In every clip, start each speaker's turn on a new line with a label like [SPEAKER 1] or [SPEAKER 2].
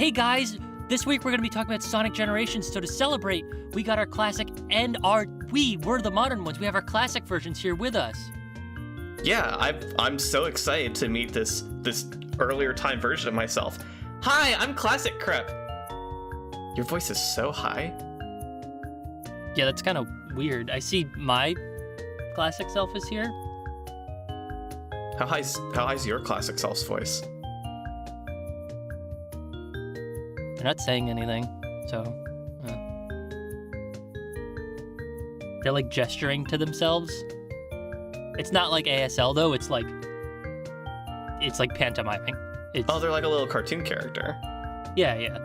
[SPEAKER 1] Hey guys, this week we're going to be talking about Sonic Generations, so to celebrate, we got our classic and we're the modern ones. We have our classic versions here with us.
[SPEAKER 2] Yeah, I'm so excited to meet this earlier time version of myself. Hi, I'm Classic Crepe. Your voice is so high.
[SPEAKER 1] Yeah, that's kind of weird. I see my classic self is here.
[SPEAKER 2] How high's your classic self's voice?
[SPEAKER 1] They're not saying anything, so... They're like gesturing to themselves. It's not like ASL though, it's like pantomiming.
[SPEAKER 2] Oh, they're like a little cartoon character.
[SPEAKER 1] Yeah.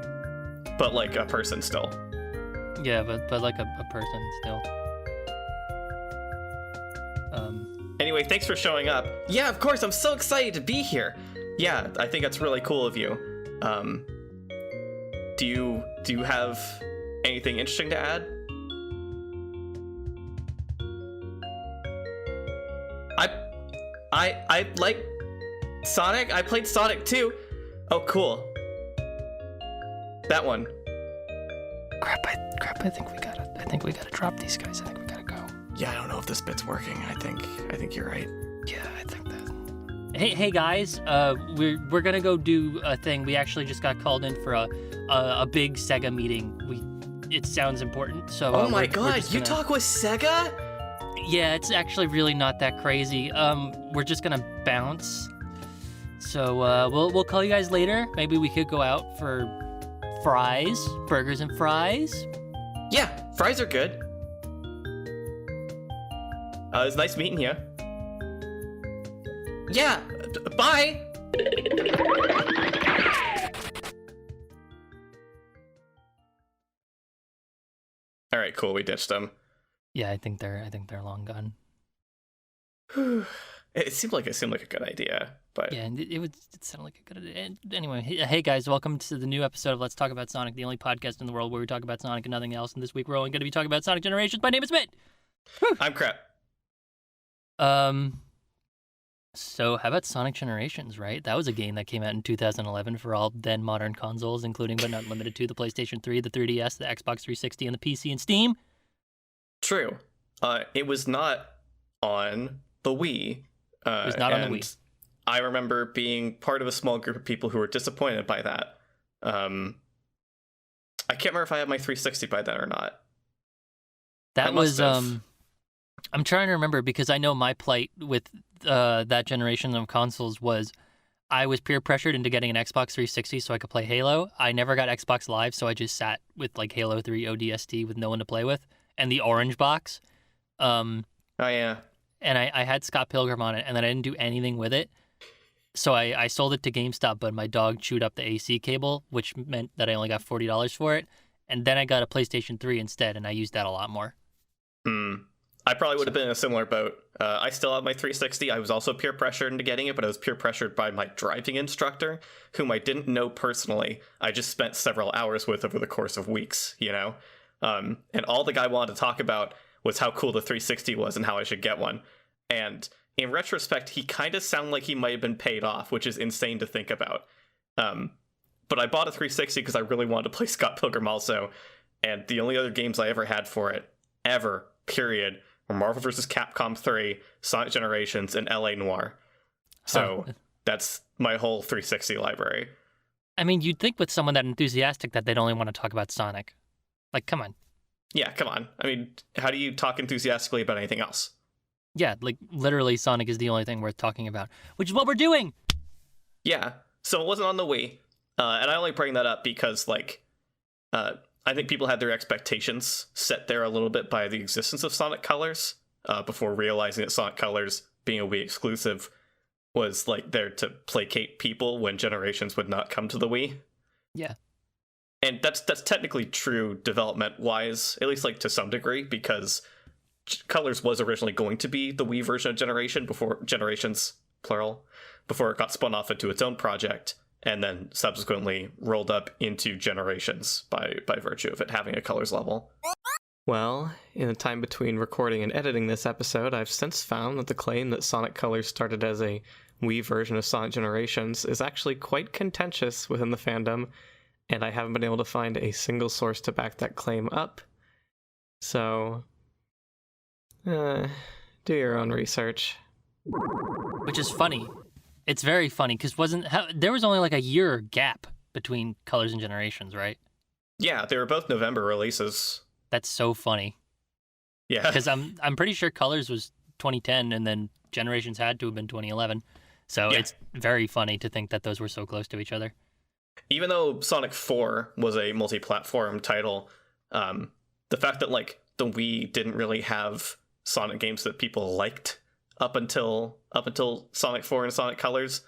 [SPEAKER 2] But like a person still.
[SPEAKER 1] Yeah, but like a person still.
[SPEAKER 2] Anyway, thanks for showing up. Yeah, of course, I'm so excited to be here. Yeah, I think that's really cool of you. Do you have anything interesting to add? I like Sonic. I played Sonic too. Oh, cool. That one.
[SPEAKER 1] Crap! I think we gotta drop these guys. I think we gotta go.
[SPEAKER 2] Yeah, I don't know if this bit's working. I think you're right.
[SPEAKER 1] Yeah, I think that. Hey guys, we're gonna go do a thing. We actually just got called in for a big Sega meeting. It sounds important, so.
[SPEAKER 2] Oh my God! You talk with Sega?
[SPEAKER 1] Yeah, it's actually really not that crazy. We're just gonna bounce. So we'll call you guys later. Maybe we could go out for burgers and fries.
[SPEAKER 2] Yeah, fries are good. It was nice meeting you. Yeah, bye. All right, cool. We ditched them.
[SPEAKER 1] Yeah, I think they're long gone.
[SPEAKER 2] It seemed like a good idea, but
[SPEAKER 1] yeah, it sounded like a good idea. Anyway, hey guys, welcome to the new episode of Let's Talk About Sonic, the only podcast in the world where we talk about Sonic and nothing else. And this week we're only going to be talking about Sonic Generations. My name is Mitt.
[SPEAKER 2] I'm Crepe.
[SPEAKER 1] So how about Sonic Generations, right? That was a game that came out in 2011 for all then modern consoles, including but not limited to the PlayStation 3, the 3DS, the Xbox 360, and the PC and Steam.
[SPEAKER 2] True. It was not on the Wii.
[SPEAKER 1] It was not on the Wii.
[SPEAKER 2] I remember being part of a small group of people who were disappointed by that. I can't remember if I had my 360 by then or not.
[SPEAKER 1] That was I'm trying to remember because I know my plight with that generation of consoles was I was peer pressured into getting an Xbox 360 so I could play Halo. I never got Xbox Live, so I just sat with like Halo 3 ODST with no one to play with, and the orange box.
[SPEAKER 2] Oh yeah.
[SPEAKER 1] And I had Scott Pilgrim on it, and then I didn't do anything with it. So I sold it to GameStop, but my dog chewed up the AC cable, which meant that I only got $40 for it. And then I got a PlayStation 3 instead, and I used that a lot more.
[SPEAKER 2] I probably would have been in a similar boat. I still have my 360. I was also peer pressured into getting it, but I was peer pressured by my driving instructor, whom I didn't know personally. I just spent several hours with over the course of weeks, you know? And all the guy wanted to talk about was how cool the 360 was and how I should get one. And in retrospect, he kind of sounded like he might have been paid off, which is insane to think about. But I bought a 360 because I really wanted to play Scott Pilgrim also. And the only other games I ever had for it, period, were Marvel vs. Capcom 3, Sonic Generations, and LA Noire. So that's my whole 360 library.
[SPEAKER 1] I mean, you'd think with someone that enthusiastic that they'd only want to talk about Sonic. Like, come on.
[SPEAKER 2] Yeah, come on. I mean, how do you talk enthusiastically about anything else?
[SPEAKER 1] Yeah, like, literally Sonic is the only thing worth talking about, which is what we're doing!
[SPEAKER 2] Yeah, so it wasn't on the Wii. And I only bring that up because, like, I think people had their expectations set there a little bit by the existence of Sonic Colors, before realizing that Sonic Colors, being a Wii exclusive, was, like, there to placate people when Generations would not come to the Wii.
[SPEAKER 1] Yeah.
[SPEAKER 2] And that's technically true development-wise, at least like to some degree, because Colors was originally going to be the Wii version of Generations, plural, before it got spun off into its own project, and then subsequently rolled up into Generations by virtue of it having a Colors level. Well, in the time between recording and editing this episode, I've since found that the claim that Sonic Colors started as a Wii version of Sonic Generations is actually quite contentious within the fandom,
[SPEAKER 3] and I haven't been able to find a single source to back that claim up. So, do your own research.
[SPEAKER 1] Which is funny. It's very funny because there was only like a year gap between Colors and Generations, right?
[SPEAKER 2] Yeah, they were both November releases.
[SPEAKER 1] That's so funny.
[SPEAKER 2] Yeah,
[SPEAKER 1] because I'm pretty sure Colors was 2010, and then Generations had to have been 2011. So It's very funny to think that those were so close to each other.
[SPEAKER 2] Even though Sonic 4 was a multi-platform title, the fact that like the Wii didn't really have Sonic games that people liked up until Sonic 4 and Sonic Colors,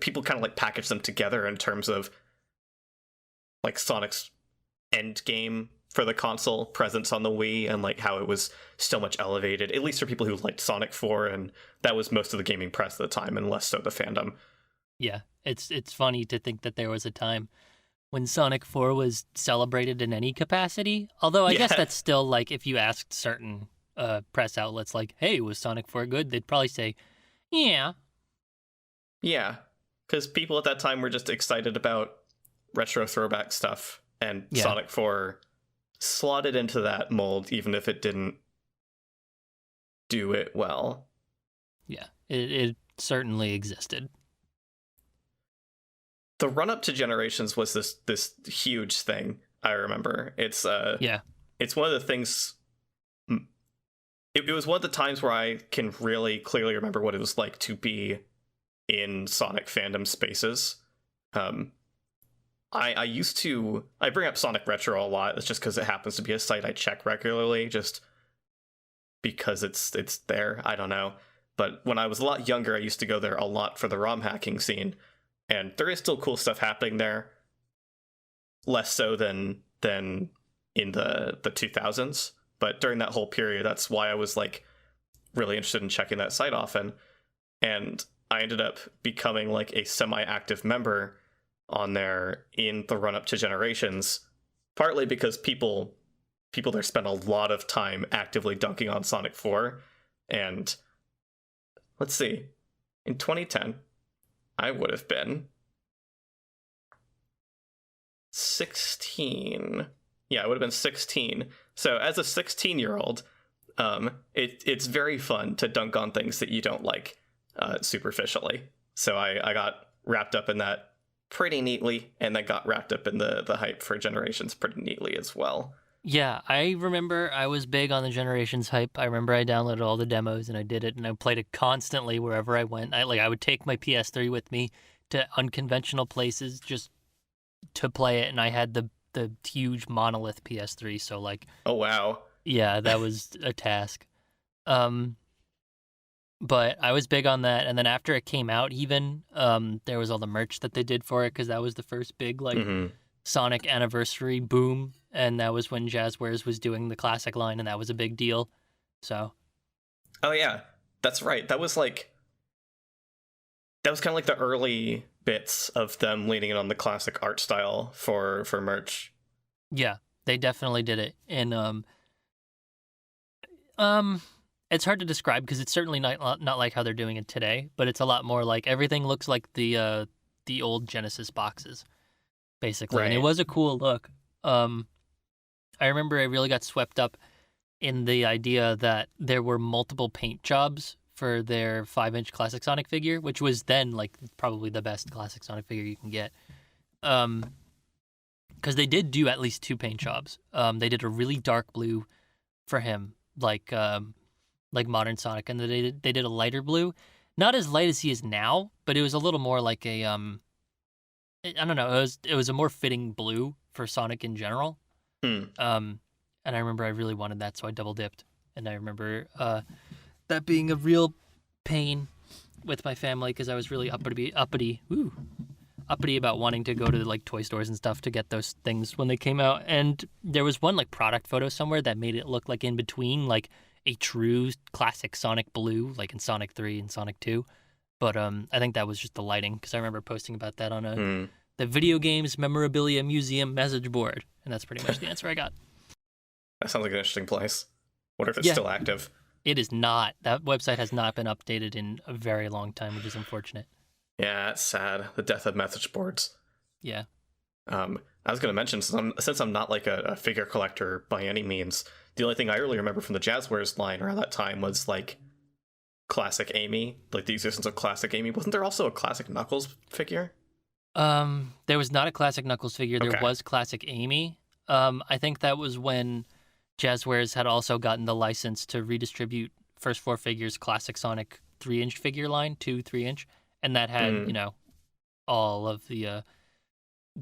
[SPEAKER 2] people kind of like packaged them together in terms of like Sonic's end game for the console presence on the Wii, and like how it was so much elevated, at least for people who liked Sonic 4, and that was most of the gaming press at the time, and less so the fandom.
[SPEAKER 1] Yeah, it's funny to think that there was a time when Sonic 4 was celebrated in any capacity. Although I guess that's still like, if you asked certain press outlets like, hey, was Sonic 4 good? They'd probably say, yeah.
[SPEAKER 2] Yeah, because people at that time were just excited about retro throwback stuff, and Sonic 4 slotted into that mold, even if it didn't do it well.
[SPEAKER 1] Yeah, it certainly existed.
[SPEAKER 2] The run-up to Generations was this huge thing, I remember. It's it's one of the things... It was one of the times where I can really clearly remember what it was like to be in Sonic fandom spaces. I used to... I bring up Sonic Retro a lot. It's just because it happens to be a site I check regularly, just because it's there. I don't know. But when I was a lot younger, I used to go there a lot for the ROM hacking scene. And there is still cool stuff happening there. Less so than in the 2000s. But during that whole period, that's why I was like really interested in checking that site often. And I ended up becoming like a semi-active member on there in the run-up to Generations, partly because people there spent a lot of time actively dunking on Sonic 4. And let's see, in 2010, I would have been 16. Yeah, I would have been 16. So as a 16-year-old, it's very fun to dunk on things that you don't like superficially. So I got wrapped up in that pretty neatly, and then got wrapped up in the hype for Generations pretty neatly as well.
[SPEAKER 1] Yeah, I remember I was big on the Generations hype. I remember I downloaded all the demos and I did it, and I played it constantly wherever I went. I would take my PS3 with me to unconventional places just to play it, and I had the huge monolith PS3, so like...
[SPEAKER 2] Oh, wow.
[SPEAKER 1] Yeah, that was a task. But I was big on that, and then after it came out even, there was all the merch that they did for it, because that was the first big like Sonic anniversary boom, and that was when Jazzwares was doing the classic line, and that was a big deal. So...
[SPEAKER 2] Oh yeah, that's right. That was kind of like the early bits of them leaning in on the classic art style for merch.
[SPEAKER 1] Yeah, they definitely did it. And it's hard to describe because it's certainly not like how they're doing it today, but it's a lot more like everything looks like the old Genesis boxes, basically. Right. And it was a cool look. I remember I really got swept up in the idea that there were multiple paint jobs for their 5-inch Classic Sonic figure, which was then like probably the best Classic Sonic figure you can get. Because they did do at least 2 paint jobs. They did a really dark blue for him, like modern Sonic, and they did a lighter blue, not as light as he is now, but it was a little more like a I don't know, it was a more fitting blue for Sonic in general. And I remember I really wanted that, so I double dipped. And I remember that being a real pain with my family because I was really uppity about wanting to go to like toy stores and stuff to get those things when they came out. And there was one like product photo somewhere that made it look like in between like a true classic Sonic blue, like in Sonic 3 and Sonic 2. But I think that was just the lighting, because I remember posting about that on the Video Games Memorabilia Museum message board. And that's pretty much the answer I got.
[SPEAKER 2] That sounds like an interesting place. Wonder if it's still active.
[SPEAKER 1] It is not. That website has not been updated in a very long time, which is unfortunate.
[SPEAKER 2] Yeah, it's sad. The death of message boards.
[SPEAKER 1] Yeah.
[SPEAKER 2] I was going to mention, since I'm not like a figure collector by any means, the only thing I really remember from the Jazzwares line around that time was like classic Amy, like the existence of classic Amy. Wasn't there also a classic Knuckles figure?
[SPEAKER 1] There was not a classic Knuckles figure. There
[SPEAKER 2] Okay.
[SPEAKER 1] was classic Amy. I think that was when Jazzwares had also gotten the license to redistribute First Four Figures classic Sonic 3-inch figure line to 3-inch, and that had all of the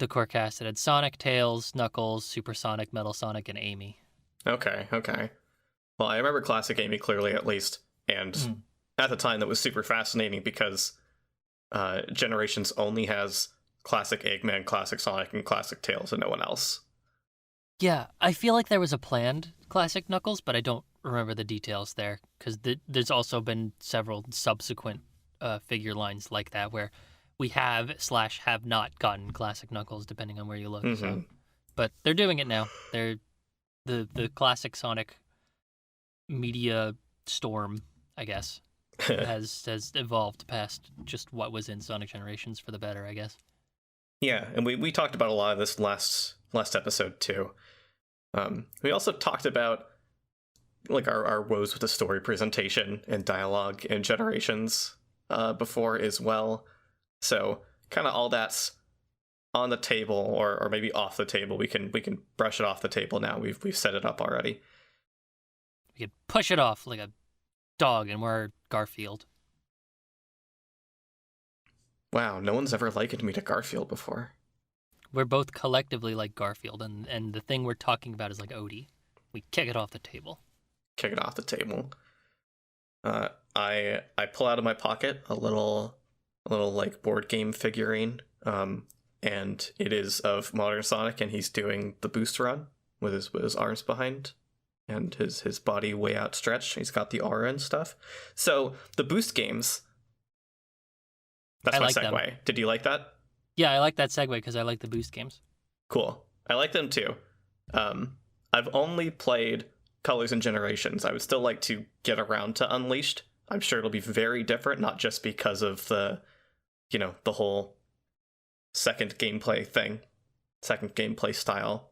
[SPEAKER 1] core cast. It had Sonic, Tails, Knuckles, Super Sonic, Metal Sonic, and Amy.
[SPEAKER 2] Okay. Well, I remember classic Amy clearly, at least, and at the time that was super fascinating because Generations only has classic Eggman, classic Sonic, and classic Tails, and no one else.
[SPEAKER 1] Yeah, I feel like there was a planned classic Knuckles, but I don't remember the details there because there's also been several subsequent figure lines like that where we have/have not gotten classic Knuckles, depending on where you look. So. But they're doing it now. They're the classic Sonic media storm, I guess, has evolved past just what was in Sonic Generations for the better, I guess.
[SPEAKER 2] Yeah, and we talked about a lot of this last episode too. We also talked about like our woes with the story presentation and dialogue in Generations before as well. So kind of all that's on the table, or maybe off the table. We can brush it off the table now. We've set it up already.
[SPEAKER 1] We could push it off like a dog, and we're Garfield.
[SPEAKER 2] Wow, no one's ever likened me to Garfield before.
[SPEAKER 1] We're both collectively like Garfield, and the thing we're talking about is like Odie. We kick it off the table.
[SPEAKER 2] Kick it off the table. I pull out of my pocket a little like board game figurine, and it is of Modern Sonic, and he's doing the boost run with his arms behind and his body way outstretched. He's got the aura and stuff. So the boost games. That's
[SPEAKER 1] I
[SPEAKER 2] my
[SPEAKER 1] like
[SPEAKER 2] segue.
[SPEAKER 1] them.
[SPEAKER 2] Did you like that?
[SPEAKER 1] Yeah, I like that segue because I like the boost games.
[SPEAKER 2] Cool. I like them too. I've only played Colors and Generations. I would still like to get around to Unleashed. I'm sure it'll be very different, not just because of the whole second gameplay style.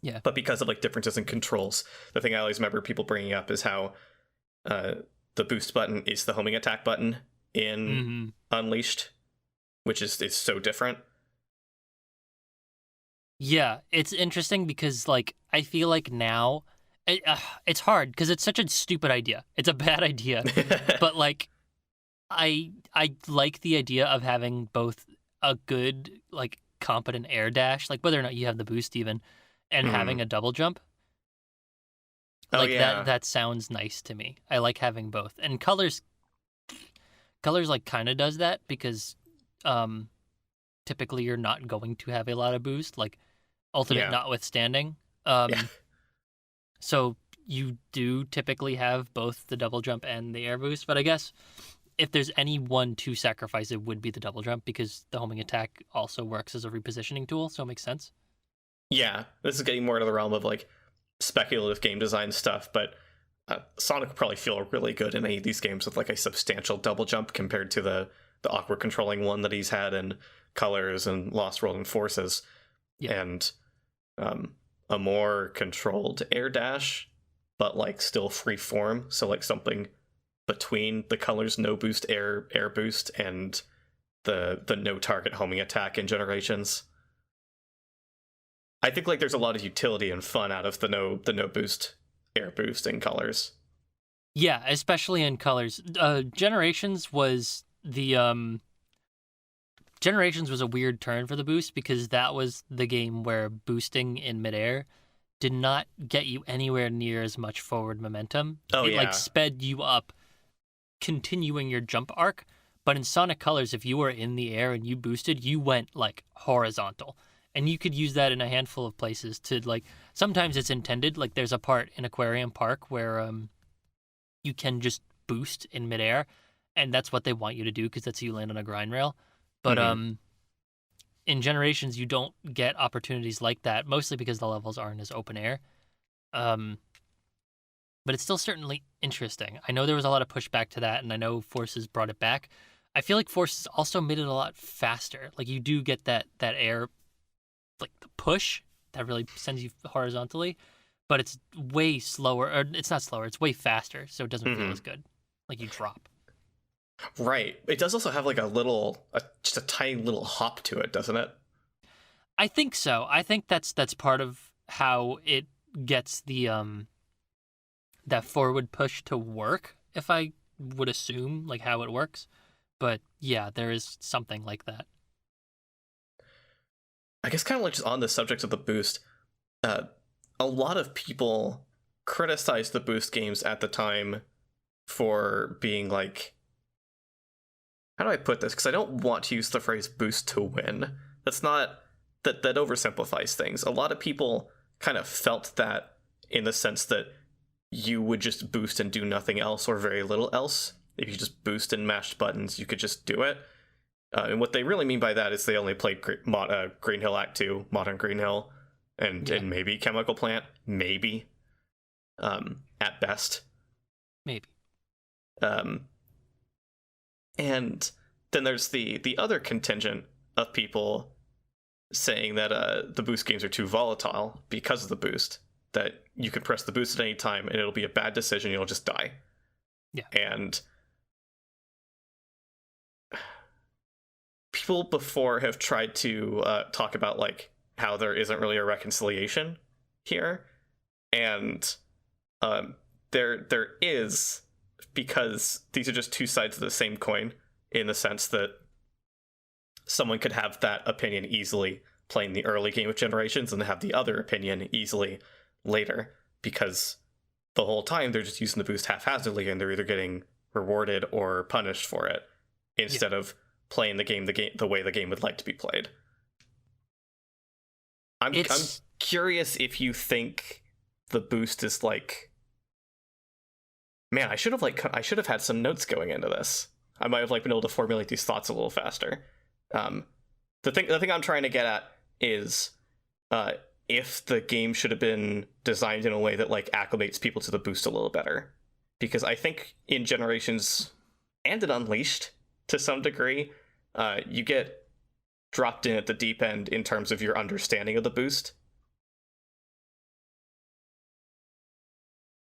[SPEAKER 1] Yeah.
[SPEAKER 2] But because of like differences in controls. The thing I always remember people bringing up is how the boost button is the homing attack button in Unleashed, which is so different.
[SPEAKER 1] Yeah, it's interesting because like I feel like now it's hard because it's such a stupid idea. It's a bad idea, but like I like the idea of having both a good like competent air dash, like whether or not you have the boost even, and having a double jump. Like that sounds nice to me. I like having both. And colors like kind of does that because typically you're not going to have a lot of boost, like ultimate notwithstanding. So you do typically have both the double jump and the air boost, but I guess if there's any one to sacrifice, it would be the double jump because the homing attack also works as a repositioning tool, so it makes sense.
[SPEAKER 2] Yeah, this is getting more into the realm of like speculative game design stuff, but Sonic would probably feel really good in any of these games with like a substantial double jump compared to the awkward controlling one that he's had in Colors and Lost World and Forces. Yeah. And a more controlled air dash, but like still free form. So like something between the Colors no boost air boost and the no target homing attack in Generations. I think like there's a lot of utility and fun out of the no boost air boost in Colors.
[SPEAKER 1] Yeah, especially in Colors. Generations was a weird turn for the boost because that was the game where boosting in midair did not get you anywhere near as much forward momentum. It like sped you up, continuing your jump arc. But in Sonic Colors, if you were in the air and you boosted, you went like horizontal. And you could use that in a handful of places to like, sometimes it's intended, like there's a part in Aquarium Park where you can just boost in midair, and that's what they want you to do because that's how you land on a grind rail. But in Generations, you don't get opportunities like that, mostly because the levels aren't as open air. But it's still certainly interesting. I know there was a lot of pushback to that, and I know Forces brought it back. I feel like Forces also made it a lot faster. Like you do get that air like the push that really sends you horizontally, but it's way slower, or it's not slower, it's way faster, so it doesn't feel as good. Like you drop.
[SPEAKER 2] Right. It does also have like just a tiny little hop to it, doesn't it?
[SPEAKER 1] I think so. I think that's part of how it gets the that forward push to work, if I would assume like how it works. But yeah, there is something like that.
[SPEAKER 2] I guess kind of like just on the subject of the boost, a lot of people criticized the boost games at the time for being like, how do I put this? Because I don't want to use the phrase boost to win. That's not, that oversimplifies things. A lot of people kind of felt that in the sense that you would just boost and do nothing else or very little else. If you just boost and mashed buttons, you could just do it. And what they really mean by that is they only played Green Hill Act 2, Modern Green Hill, and maybe Chemical Plant, maybe, at best.
[SPEAKER 1] Maybe.
[SPEAKER 2] And then there's the other contingent of people saying that the boost games are too volatile because of the boost, that you can press the boost at any time and it'll be a bad decision, you'll just die.
[SPEAKER 1] Yeah.
[SPEAKER 2] And people before have tried to talk about like how there isn't really a reconciliation here, and there is, because these are just two sides of the same coin, in the sense that someone could have that opinion easily playing the early Game of Generations and have the other opinion easily later, because the whole time they're just using the boost haphazardly and they're either getting rewarded or punished for it instead of playing the game the way the game would like to be played. I'm curious if you think the boost is like, man, I should have had some notes going into this. I might have like been able to formulate these thoughts a little faster. The thing I'm trying to get at is if the game should have been designed in a way that like acclimates people to the boost a little better, because I think in Generations and in Unleashed to some degree, you get dropped in at the deep end in terms of your understanding of the boost.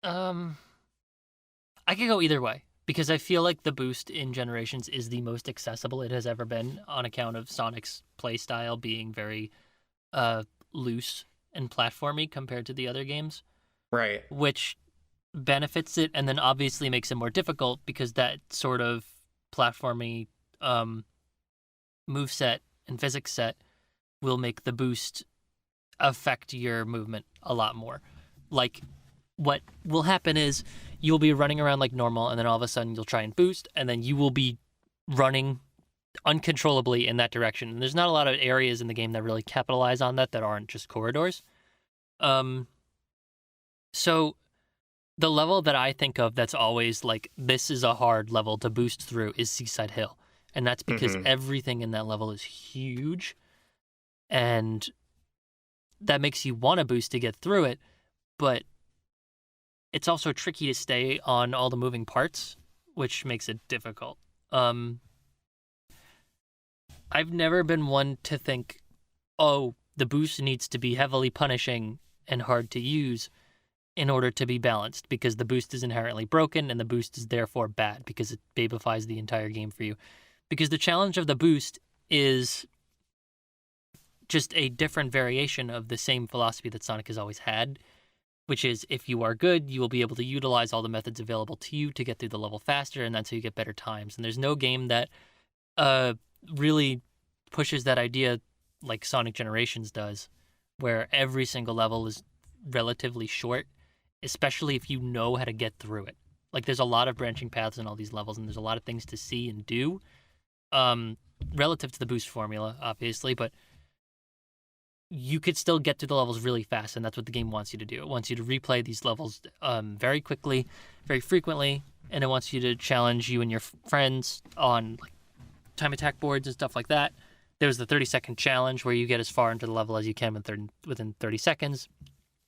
[SPEAKER 1] I could go either way, because I feel like the boost in Generations is the most accessible it has ever been, on account of Sonic's playstyle being very loose and platformy compared to the other games.
[SPEAKER 2] Right.
[SPEAKER 1] Which benefits it, and then obviously makes it more difficult, because that sort of platformy moveset and physics set will make the boost affect your movement a lot more. Like, what will happen is you'll be running around like normal, and then all of a sudden you'll try and boost, and then you will be running uncontrollably in that direction. And there's not a lot of areas in the game that really capitalize on that aren't just corridors. So the level that I think of that's always like, this is a hard level to boost through, is Seaside Hill. And that's because everything in that level is huge, and that makes you want to boost to get through it, but it's also tricky to stay on all the moving parts, which makes it difficult. I've never been one to think, oh, the boost needs to be heavily punishing and hard to use in order to be balanced, because the boost is inherently broken and the boost is therefore bad because it babifies the entire game for you. Because the challenge of the boost is just a different variation of the same philosophy that Sonic has always had, which is, if you are good, you will be able to utilize all the methods available to you to get through the level faster, and that's how you get better times. And there's no game that really pushes that idea like Sonic Generations does, where every single level is relatively short, especially if you know how to get through it. Like, there's a lot of branching paths in all these levels, and there's a lot of things to see and do, relative to the boost formula, obviously, but you could still get through the levels really fast, and that's what the game wants you to do. It wants you to replay these levels very quickly, very frequently, and it wants you to challenge you and your friends on like time attack boards and stuff like that. There's the 30-second challenge where you get as far into the level as you can within 30 seconds.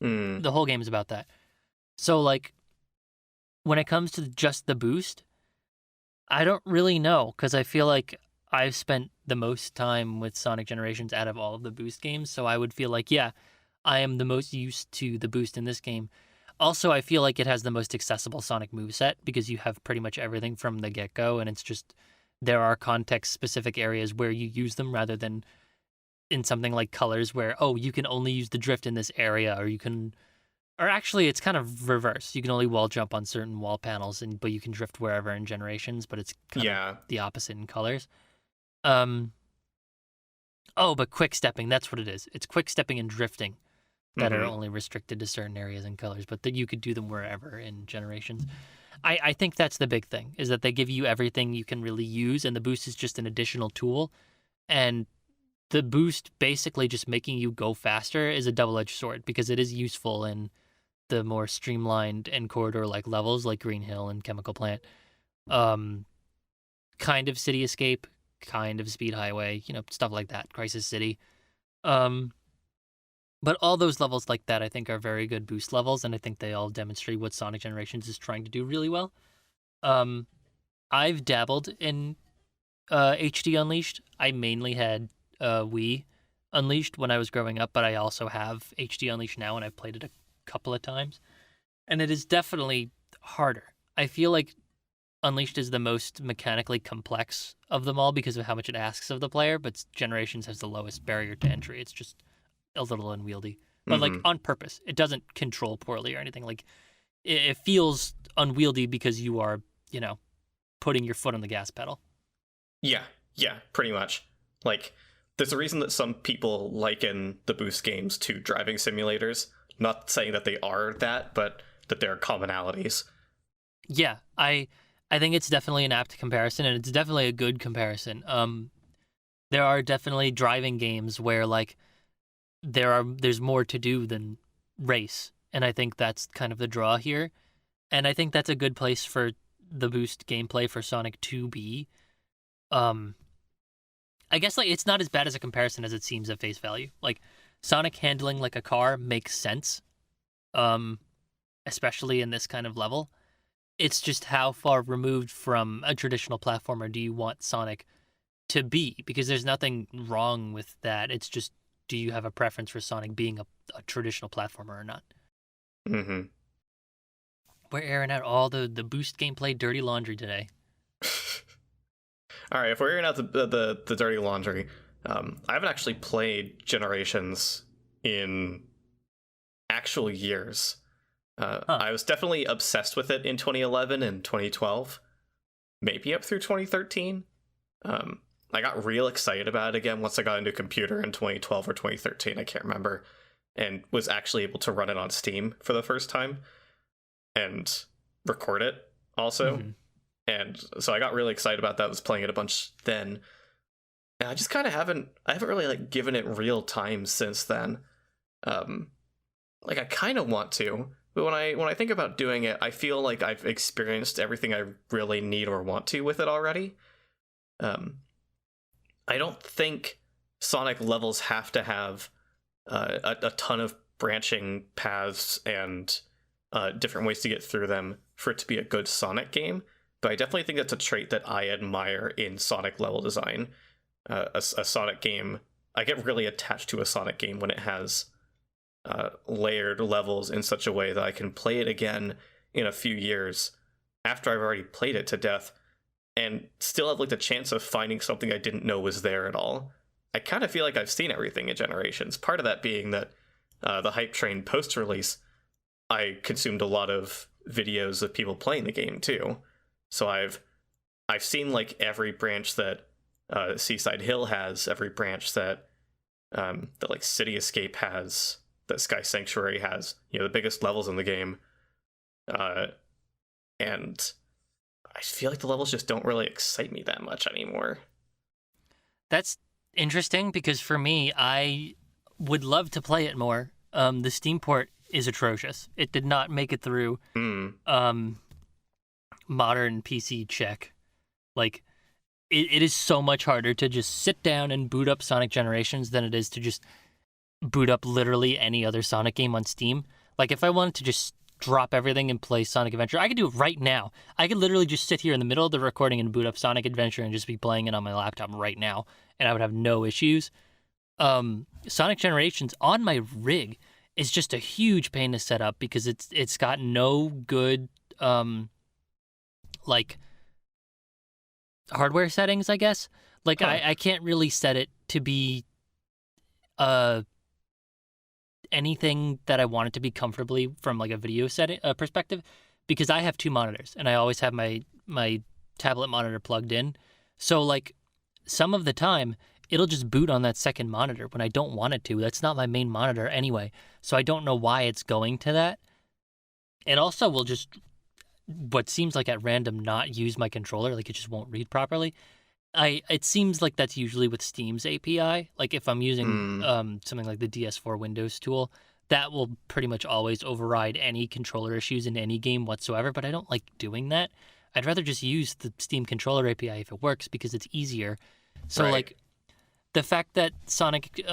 [SPEAKER 1] The whole game is about that. So, like, when it comes to just the boost, I don't really know, because I feel like I've spent the most time with Sonic Generations out of all of the Boost games, so I would feel like, yeah, I am the most used to the Boost in this game. Also, I feel like it has the most accessible Sonic moveset because you have pretty much everything from the get-go, and it's just there are context-specific areas where you use them rather than in something like Colors where, oh, you can only use the drift in this area, or you can... Or actually, it's kind of reverse. You can only wall jump on certain wall panels, but you can drift wherever in Generations, but it's kind of the opposite in Colors. But quick stepping, that's what it is. It's quick stepping and drifting that are only restricted to certain areas in Colors, but that you could do them wherever in Generations. I think that's the big thing, is that they give you everything you can really use, and the boost is just an additional tool. And the boost basically just making you go faster is a double-edged sword, because it is useful in the more streamlined and corridor-like levels like Green Hill and Chemical Plant. Kind of City Escape, kind of Speed Highway, stuff like that, Crisis City. But all those levels like that, I think, are very good boost levels, and I think they all demonstrate what Sonic Generations is trying to do really well. I've dabbled in HD Unleashed. I mainly had Wii Unleashed when I was growing up, but I also have HD Unleashed now, and I've played it a couple of times. And it is definitely harder. I feel like Unleashed is the most mechanically complex of them all because of how much it asks of the player, but Generations has the lowest barrier to entry. It's just a little unwieldy, but like on purpose. It doesn't control poorly or anything. Like it feels unwieldy because you are, putting your foot on the gas pedal.
[SPEAKER 2] Yeah, pretty much. Like, there's a reason that some people liken the boost games to driving simulators. Not saying that they are that, but that there are commonalities.
[SPEAKER 1] Yeah, I think it's definitely an apt comparison, and it's definitely a good comparison. There are definitely driving games where like there's more to do than race, and I think that's kind of the draw here. And I think that's a good place for the boost gameplay for Sonic to be. I guess like it's not as bad as a comparison as it seems at face value. Like Sonic handling like a car makes sense, especially in this kind of level. It's just how far removed from a traditional platformer do you want Sonic to be? Because there's nothing wrong with that. It's just, do you have a preference for Sonic being a traditional platformer or not?
[SPEAKER 2] Mm-hmm.
[SPEAKER 1] We're airing out all the boost gameplay dirty laundry today.
[SPEAKER 2] All right, if we're airing out the dirty laundry, I haven't actually played Generations in actual years. I was definitely obsessed with it in 2011 and 2012, maybe up through 2013. I got real excited about it again once I got into a computer in 2012 or 2013, I can't remember, and was actually able to run it on Steam for the first time and record it also. And so I got really excited about that. I was playing it a bunch then. And I just kind of haven't really like given it real time since then. Like I kind of want to, but when I think about doing it, I feel like I've experienced everything I really need or want to with it already. I don't think Sonic levels have to have a ton of branching paths and different ways to get through them for it to be a good Sonic game. But I definitely think that's a trait that I admire in Sonic level design. A Sonic game, I get really attached to a Sonic game when it has layered levels in such a way that I can play it again in a few years after I've already played it to death and still have like the chance of finding something I didn't know was there at all. I kind of feel like I've seen everything in Generations. Part of that being that the hype train post-release, I consumed a lot of videos of people playing the game too. So I've seen like every branch that Seaside Hill has, every branch that that like City Escape has, that Sky Sanctuary has, the biggest levels in the game. And I feel like the levels just don't really excite me that much anymore.
[SPEAKER 1] That's interesting because for me, I would love to play it more. The Steam port is atrocious. It did not make it through modern PC check. Like, it is so much harder to just sit down and boot up Sonic Generations than it is to just boot up literally any other Sonic game on Steam. Like, if I wanted to just drop everything and play Sonic Adventure. I could do it right now. I could literally just sit here in the middle of the recording and boot up Sonic Adventure and just be playing it on my laptop right now, and I would have no issues. Sonic Generations on my rig is just a huge pain to set up because it's got no good like hardware settings, I guess. Like I can't really set it to be anything that I want it to be comfortably from like a video setting perspective, because I have 2 monitors and I always have my tablet monitor plugged in. So like some of the time it'll just boot on that second monitor when I don't want it to. That's not my main monitor anyway. So I don't know why it's going to that. It also will just, what seems like at random, not use my controller. Like it just won't read properly. It seems like that's usually with Steam's API. Like if I'm using something like the DS4 Windows tool, that will pretty much always override any controller issues in any game whatsoever. But I don't like doing that. I'd rather just use the Steam controller API if it works because it's easier. So like the fact that Sonic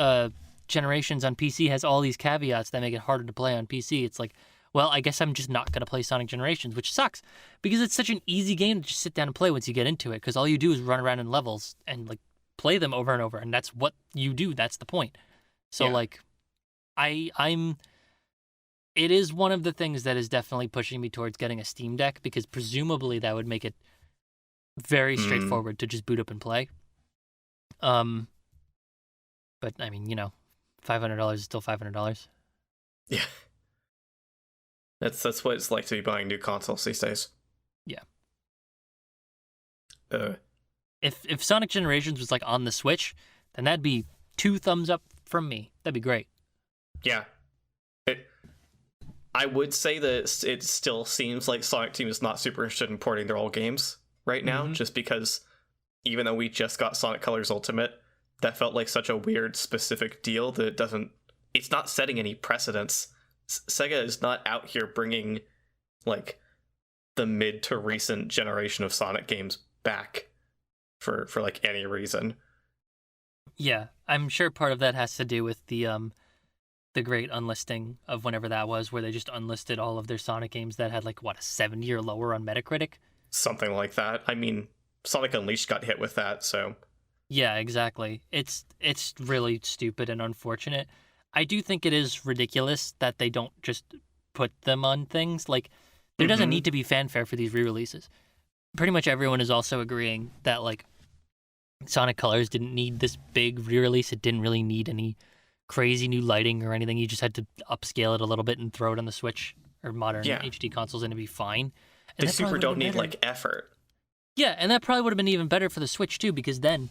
[SPEAKER 1] Generations on PC has all these caveats that make it harder to play on PC, it's like, well, I guess I'm just not going to play Sonic Generations, which sucks because it's such an easy game to just sit down and play once you get into it, because all you do is run around in levels and like play them over and over, and that's what you do. That's the point. So like it is one of the things that is definitely pushing me towards getting a Steam Deck, because presumably that would make it very straightforward to just boot up and play. But I mean, you know, $500 is still $500.
[SPEAKER 2] Yeah. That's what it's like to be buying new consoles these days.
[SPEAKER 1] Yeah.
[SPEAKER 2] If
[SPEAKER 1] Sonic Generations was like on the Switch, then that'd be 2 thumbs up from me. That'd be great.
[SPEAKER 2] Yeah. I would say that it still seems like Sonic Team is not super interested in porting their old games right now, just because even though we just got Sonic Colors Ultimate, that felt like such a weird specific deal that it's not setting any precedents. Sega is not out here bringing like the mid to recent generation of Sonic games back for like any reason.
[SPEAKER 1] Yeah, I'm sure part of that has to do with the great unlisting of whenever that was, where they just unlisted all of their Sonic games that had like a 70 or lower on Metacritic.
[SPEAKER 2] Something like that. I mean, Sonic Unleashed got hit with that, so
[SPEAKER 1] yeah, exactly. It's really stupid and unfortunate. I do think it is ridiculous that they don't just put them on things. Like, there doesn't need to be fanfare for these re-releases. Pretty much everyone is also agreeing that, like, Sonic Colors didn't need this big re-release. It didn't really need any crazy new lighting or anything. You just had to upscale it a little bit and throw it on the Switch or modern HD consoles, and it'd be fine. And
[SPEAKER 2] they super don't need, like, effort.
[SPEAKER 1] Yeah, and that probably would have been even better for the Switch, too, because then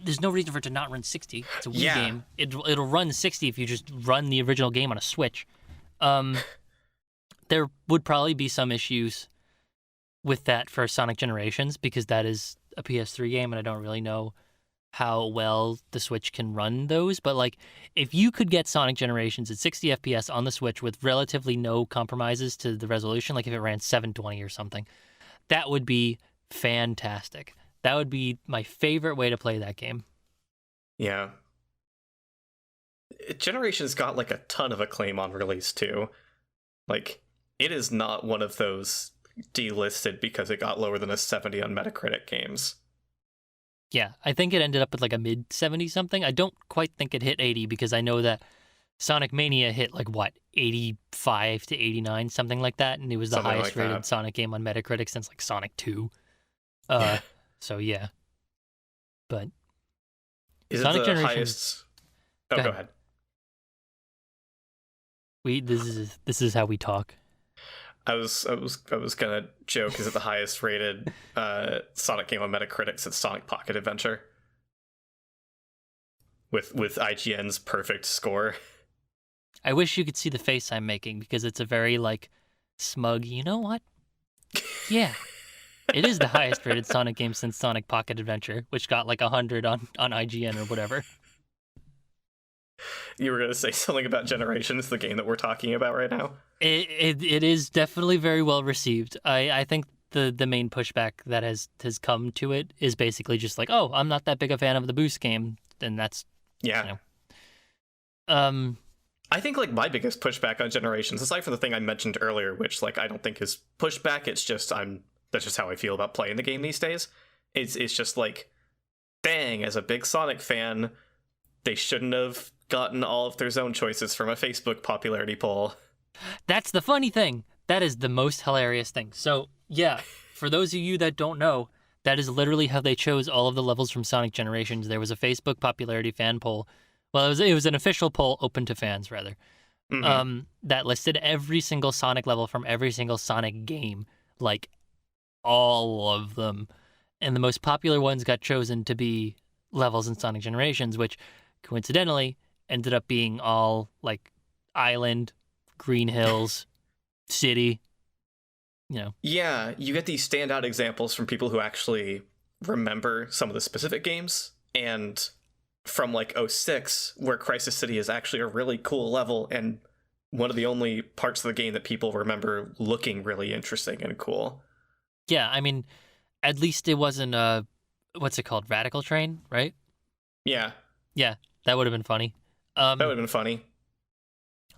[SPEAKER 1] there's no reason for it to not run 60. It's a Wii game. It'll run 60 if you just run the original game on a Switch. There would probably be some issues with that for Sonic Generations, because that is a PS3 game, and I don't really know how well the Switch can run those. But like, if you could get Sonic Generations at 60 FPS on the Switch with relatively no compromises to the resolution, like if it ran 720 or something, that would be fantastic. That would be my favorite way to play that game.
[SPEAKER 2] Yeah. Generations got like a ton of acclaim on release too. Like, it is not one of those delisted because it got lower than a 70 on Metacritic games.
[SPEAKER 1] Yeah, I think it ended up with like a mid 70 something. I don't quite think it hit 80, because I know that Sonic Mania hit like 85 to 89, something like that, and it was the highest rated Sonic game on Metacritic since like Sonic 2. So yeah, but
[SPEAKER 2] is
[SPEAKER 1] Sonic
[SPEAKER 2] it the
[SPEAKER 1] Generations...
[SPEAKER 2] highest? Oh, go ahead.
[SPEAKER 1] This is how we talk.
[SPEAKER 2] I was gonna joke. Is it the highest rated Sonic game on Metacritic since Sonic Pocket Adventure? With IGN's perfect score.
[SPEAKER 1] I wish you could see the face I'm making, because it's a very like smug. You know what? Yeah. It is the highest rated Sonic game since Sonic Pocket Adventure, which got like 100 on IGN or whatever.
[SPEAKER 2] You were going to say something about Generations, the game that we're talking about right now?
[SPEAKER 1] It is definitely very well received. I think the main pushback that has come to it is basically just like, oh, I'm not that big a fan of the Boost game, and that's...
[SPEAKER 2] Yeah.
[SPEAKER 1] You know.
[SPEAKER 2] I think like my biggest pushback on Generations, aside from the thing I mentioned earlier, which like I don't think is pushback, it's just that's just how I feel about playing the game these days. It's just like, dang, as a big Sonic fan, they shouldn't have gotten all of their zone choices from a Facebook popularity poll.
[SPEAKER 1] That's the funny thing. That is the most hilarious thing. So, yeah, for those of you that don't know, that is literally how they chose all of the levels from Sonic Generations. There was a Facebook popularity fan poll. Well, it was an official poll open to fans, rather, that listed every single Sonic level from every single Sonic game, like all of them. And the most popular ones got chosen to be levels in Sonic Generations, which coincidentally ended up being all like Island, Green Hills, City,
[SPEAKER 2] Yeah, you get these standout examples from people who actually remember some of the specific games, and from like 06, where Crisis City is actually a really cool level and one of the only parts of the game that people remember looking really interesting and cool.
[SPEAKER 1] Yeah, I mean, at least it wasn't what's it called, Radical Train, right?
[SPEAKER 2] Yeah.
[SPEAKER 1] Yeah, that would have been funny.
[SPEAKER 2] That would have been funny.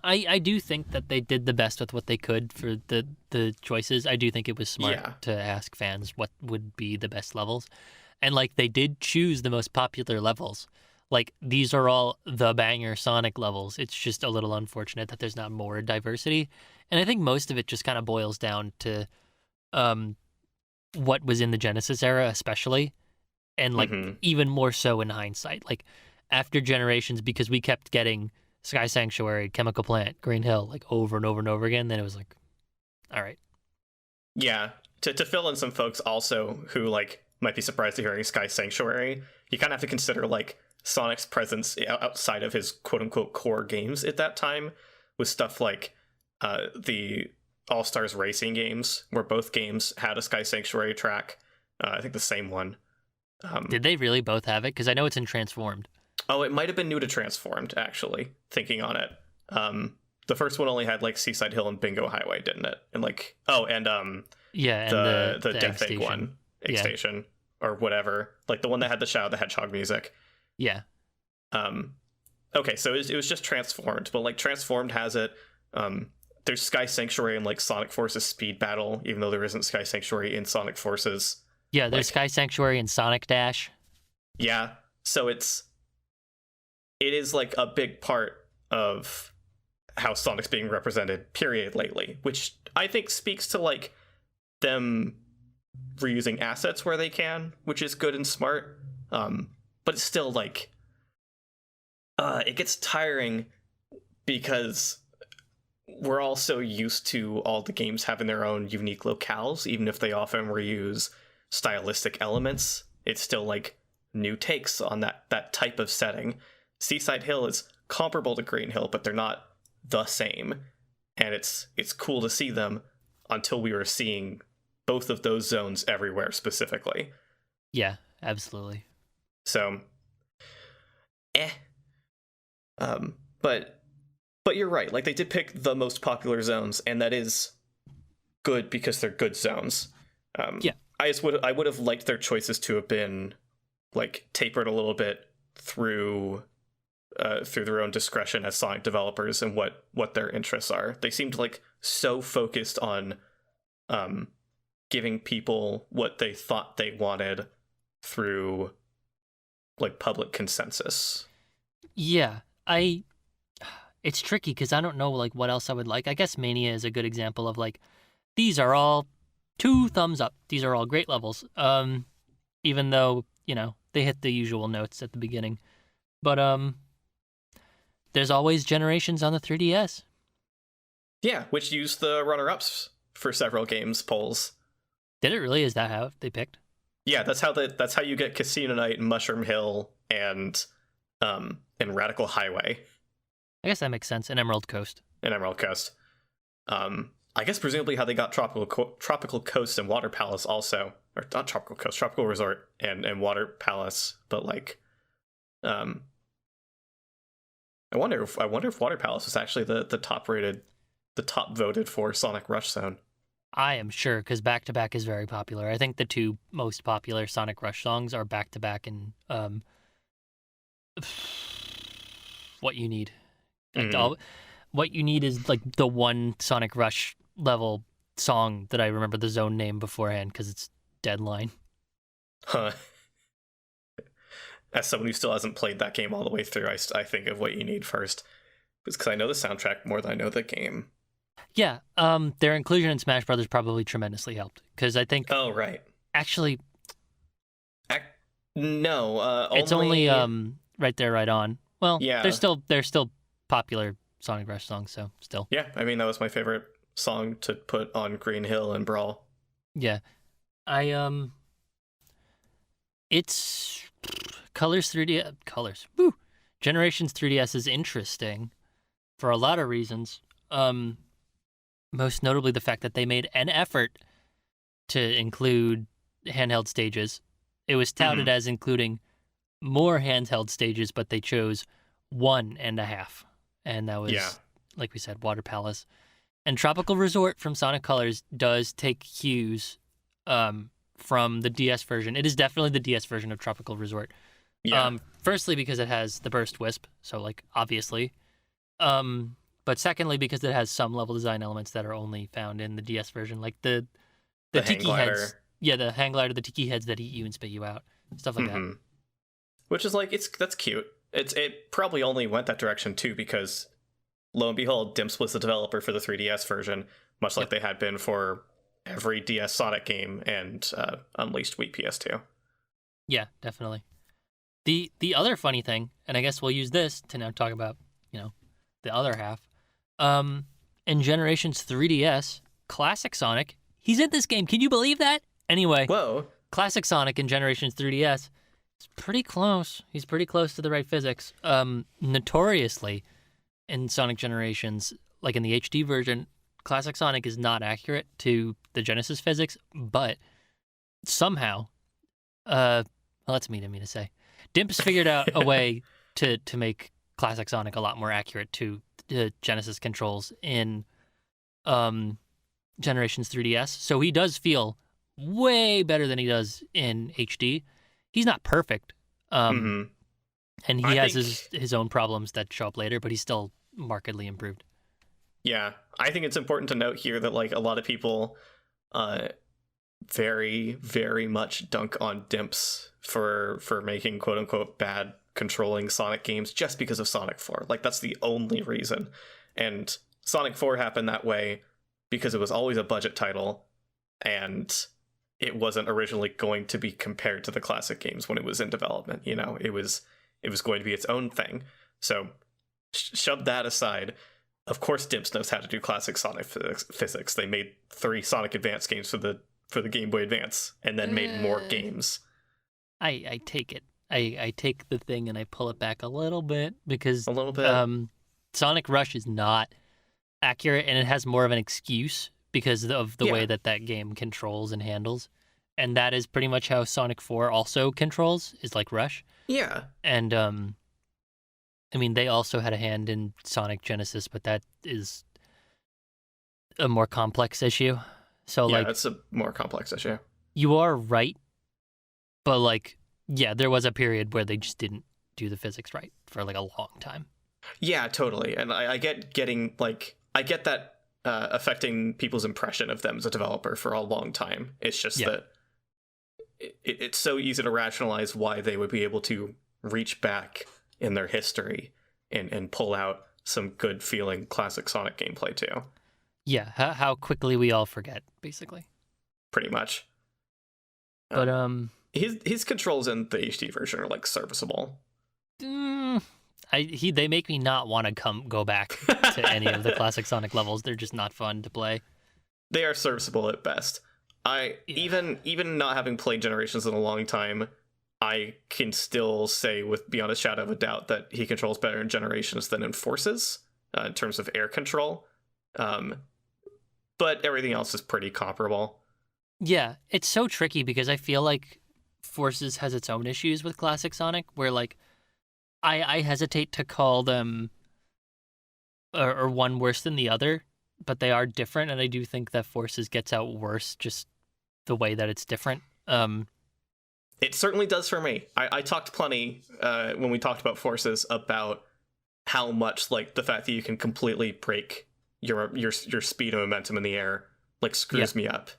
[SPEAKER 1] I do think that they did the best with what they could for the choices. I do think it was smart to ask fans what would be the best levels. And like they did choose the most popular levels. Like these are all the banger Sonic levels. It's just a little unfortunate that there's not more diversity. And I think most of it just kind of boils down to what was in the Genesis era especially. And like even more so in hindsight. Like after Generations, because we kept getting Sky Sanctuary, Chemical Plant, Green Hill, like over and over and over again, then it was like, all right.
[SPEAKER 2] Yeah, to fill in some folks also who like might be surprised to hearing Sky Sanctuary, you kind of have to consider like Sonic's presence outside of his quote-unquote core games at that time with stuff like the All-Stars Racing games, where both games had a Sky Sanctuary track. I think the same one.
[SPEAKER 1] Did they really both have it? Because I know it's in Transformed.
[SPEAKER 2] Oh, it might have been new to Transformed, actually, thinking on it. The first one only had like Seaside Hill and Bingo Highway, didn't it? And like
[SPEAKER 1] yeah,
[SPEAKER 2] and the Death Egg one, Egg Station, or whatever. Like the one that had the Shadow the Hedgehog music.
[SPEAKER 1] Yeah.
[SPEAKER 2] Okay, so it was just Transformed, but like Transformed has it. There's Sky Sanctuary and like Sonic Forces Speed Battle, even though there isn't Sky Sanctuary in Sonic Forces.
[SPEAKER 1] Yeah, there's Sky Sanctuary and Sonic Dash.
[SPEAKER 2] Yeah, so it is like a big part of how Sonic's being represented, period, lately, which I think speaks to like them reusing assets where they can, which is good and smart. But it's still like it gets tiring because we're all so used to all the games having their own unique locales, even if they often reuse stylistic elements. It's still like new takes on that type of setting. Seaside Hill is comparable to Green Hill, but they're not the same. And it's cool to see them until we were seeing both of those zones everywhere specifically.
[SPEAKER 1] Yeah, absolutely.
[SPEAKER 2] So, but you're right. Like they did pick the most popular zones, and that is good because they're good zones.
[SPEAKER 1] Yeah.
[SPEAKER 2] I would have liked their choices to have been like tapered a little bit through their own discretion as Sonic developers and what their interests are. They seemed like so focused on giving people what they thought they wanted through like public consensus.
[SPEAKER 1] Yeah, it's tricky because I don't know like what else I would like. I guess Mania is a good example of like these are all 2 thumbs up. These are all great levels. Even though, they hit the usual notes at the beginning. But there's always Generations on the 3DS.
[SPEAKER 2] Yeah, which used the runner-ups for several games polls.
[SPEAKER 1] Did it really? Is that how they picked?
[SPEAKER 2] Yeah, that's how you get Casino Night and Mushroom Hill and Radical Highway.
[SPEAKER 1] I guess that makes sense. And Emerald Coast.
[SPEAKER 2] I guess presumably how they got Tropical Coast and Water Palace also, or not Tropical Coast, Tropical Resort and Water Palace, but like, I wonder if Water Palace was actually the top rated, the top voted for Sonic Rush Zone.
[SPEAKER 1] I am sure, because Back to Back is very popular. I think the 2 most popular Sonic Rush songs are Back to Back and What You Need. what you need is like the one Sonic Rush level song that I remember the zone name beforehand because it's Deadline.
[SPEAKER 2] Huh. As someone who still hasn't played that game all the way through, I think of what you need first. Because I know the soundtrack more than I know the game.
[SPEAKER 1] Yeah, their inclusion in Smash Brothers probably tremendously helped. Because I think...
[SPEAKER 2] Oh, right.
[SPEAKER 1] Actually...
[SPEAKER 2] No,
[SPEAKER 1] it's only Right There, Right On. Well,
[SPEAKER 2] yeah.
[SPEAKER 1] they're still popular Sonic Rush songs, so still.
[SPEAKER 2] Yeah, I mean, that was my favorite song to put on Green Hill and Brawl.
[SPEAKER 1] Yeah. It's... Colors 3D... Colors. Woo! Generations 3DS is interesting for a lot of reasons. Most notably the fact that they made an effort to include handheld stages. It was touted as including more handheld stages, but they chose 1.5. And that was, like we said, Water Palace. And Tropical Resort from Sonic Colors does take cues from the DS version. It is definitely the DS version of Tropical Resort.
[SPEAKER 2] Yeah.
[SPEAKER 1] Firstly, because it has the burst Wisp, so like obviously. But secondly, because it has some level design elements that are only found in the DS version, like the tiki heads. Yeah, the hang glider, the tiki heads that eat you and spit you out, stuff like that.
[SPEAKER 2] Which is like that's cute. It probably only went that direction too because lo and behold, Dimps was the developer for the 3DS version, much like they had been for every DS Sonic game and Unleashed Wii PS2.
[SPEAKER 1] Yeah, definitely. The other funny thing, and I guess we'll use this to now talk about, the other half. In Generations 3DS, Classic Sonic, he's in this game. Can you believe that? Anyway,
[SPEAKER 2] whoa.
[SPEAKER 1] Classic Sonic in Generations 3DS is pretty close. He's pretty close to the right physics. Notoriously, in Sonic Generations, like in the HD version, Classic Sonic is not accurate to the Genesis physics, but somehow, that's mean of me to say, Dimps figured out a way to make Classic Sonic a lot more accurate to the Genesis controls in Generations 3DS. So he does feel way better than he does in HD. He's not perfect. And he has his own problems that show up later, but he's still markedly improved.
[SPEAKER 2] Yeah, I think it's important to note here that like a lot of people very, very much dunk on Dimps for making quote unquote bad controlling Sonic games just because of Sonic 4. Like that's the only reason. And Sonic 4 happened that way because it was always a budget title and it wasn't originally going to be compared to the classic games when it was in development. It was going to be its own thing. So shove that aside. Of course, Dimps knows how to do classic Sonic physics. They made 3 Sonic Advance games for the Game Boy Advance, and then made more games.
[SPEAKER 1] I take it. I take the thing and I pull it back a little bit because Sonic Rush is not accurate, and it has more of an excuse because of the way that game controls and handles. And that is pretty much how Sonic 4 also controls, is like Rush.
[SPEAKER 2] Yeah.
[SPEAKER 1] And, I mean, they also had a hand in Sonic Genesis, but that is a more complex issue. So,
[SPEAKER 2] yeah, it's a more complex issue.
[SPEAKER 1] You are right, but, there was a period where they just didn't do the physics right for, a long time.
[SPEAKER 2] Yeah, totally. And I get that affecting people's impression of them as a developer for a long time. It's just that it's so easy to rationalize why they would be able to reach back in their history and pull out some good feeling classic Sonic gameplay too.
[SPEAKER 1] Yeah, how quickly we all forget, basically.
[SPEAKER 2] Pretty much.
[SPEAKER 1] But
[SPEAKER 2] his controls in the HD version are serviceable.
[SPEAKER 1] They make me not want to go back to any of the classic Sonic levels. They're just not fun to play.
[SPEAKER 2] They are serviceable at best. Even not having played Generations in a long time, I can still say with beyond a shadow of a doubt that he controls better in Generations than in Forces in terms of air control. But everything else is pretty comparable.
[SPEAKER 1] Yeah, it's so tricky because I feel like Forces has its own issues with classic Sonic, where I hesitate to call them or one worse than the other, but they are different, and I do think that Forces gets out worse just the way that it's different. It
[SPEAKER 2] certainly does for me. I talked plenty when we talked about Forces about how much like the fact that you can completely break your speed and momentum in the air like screws me up.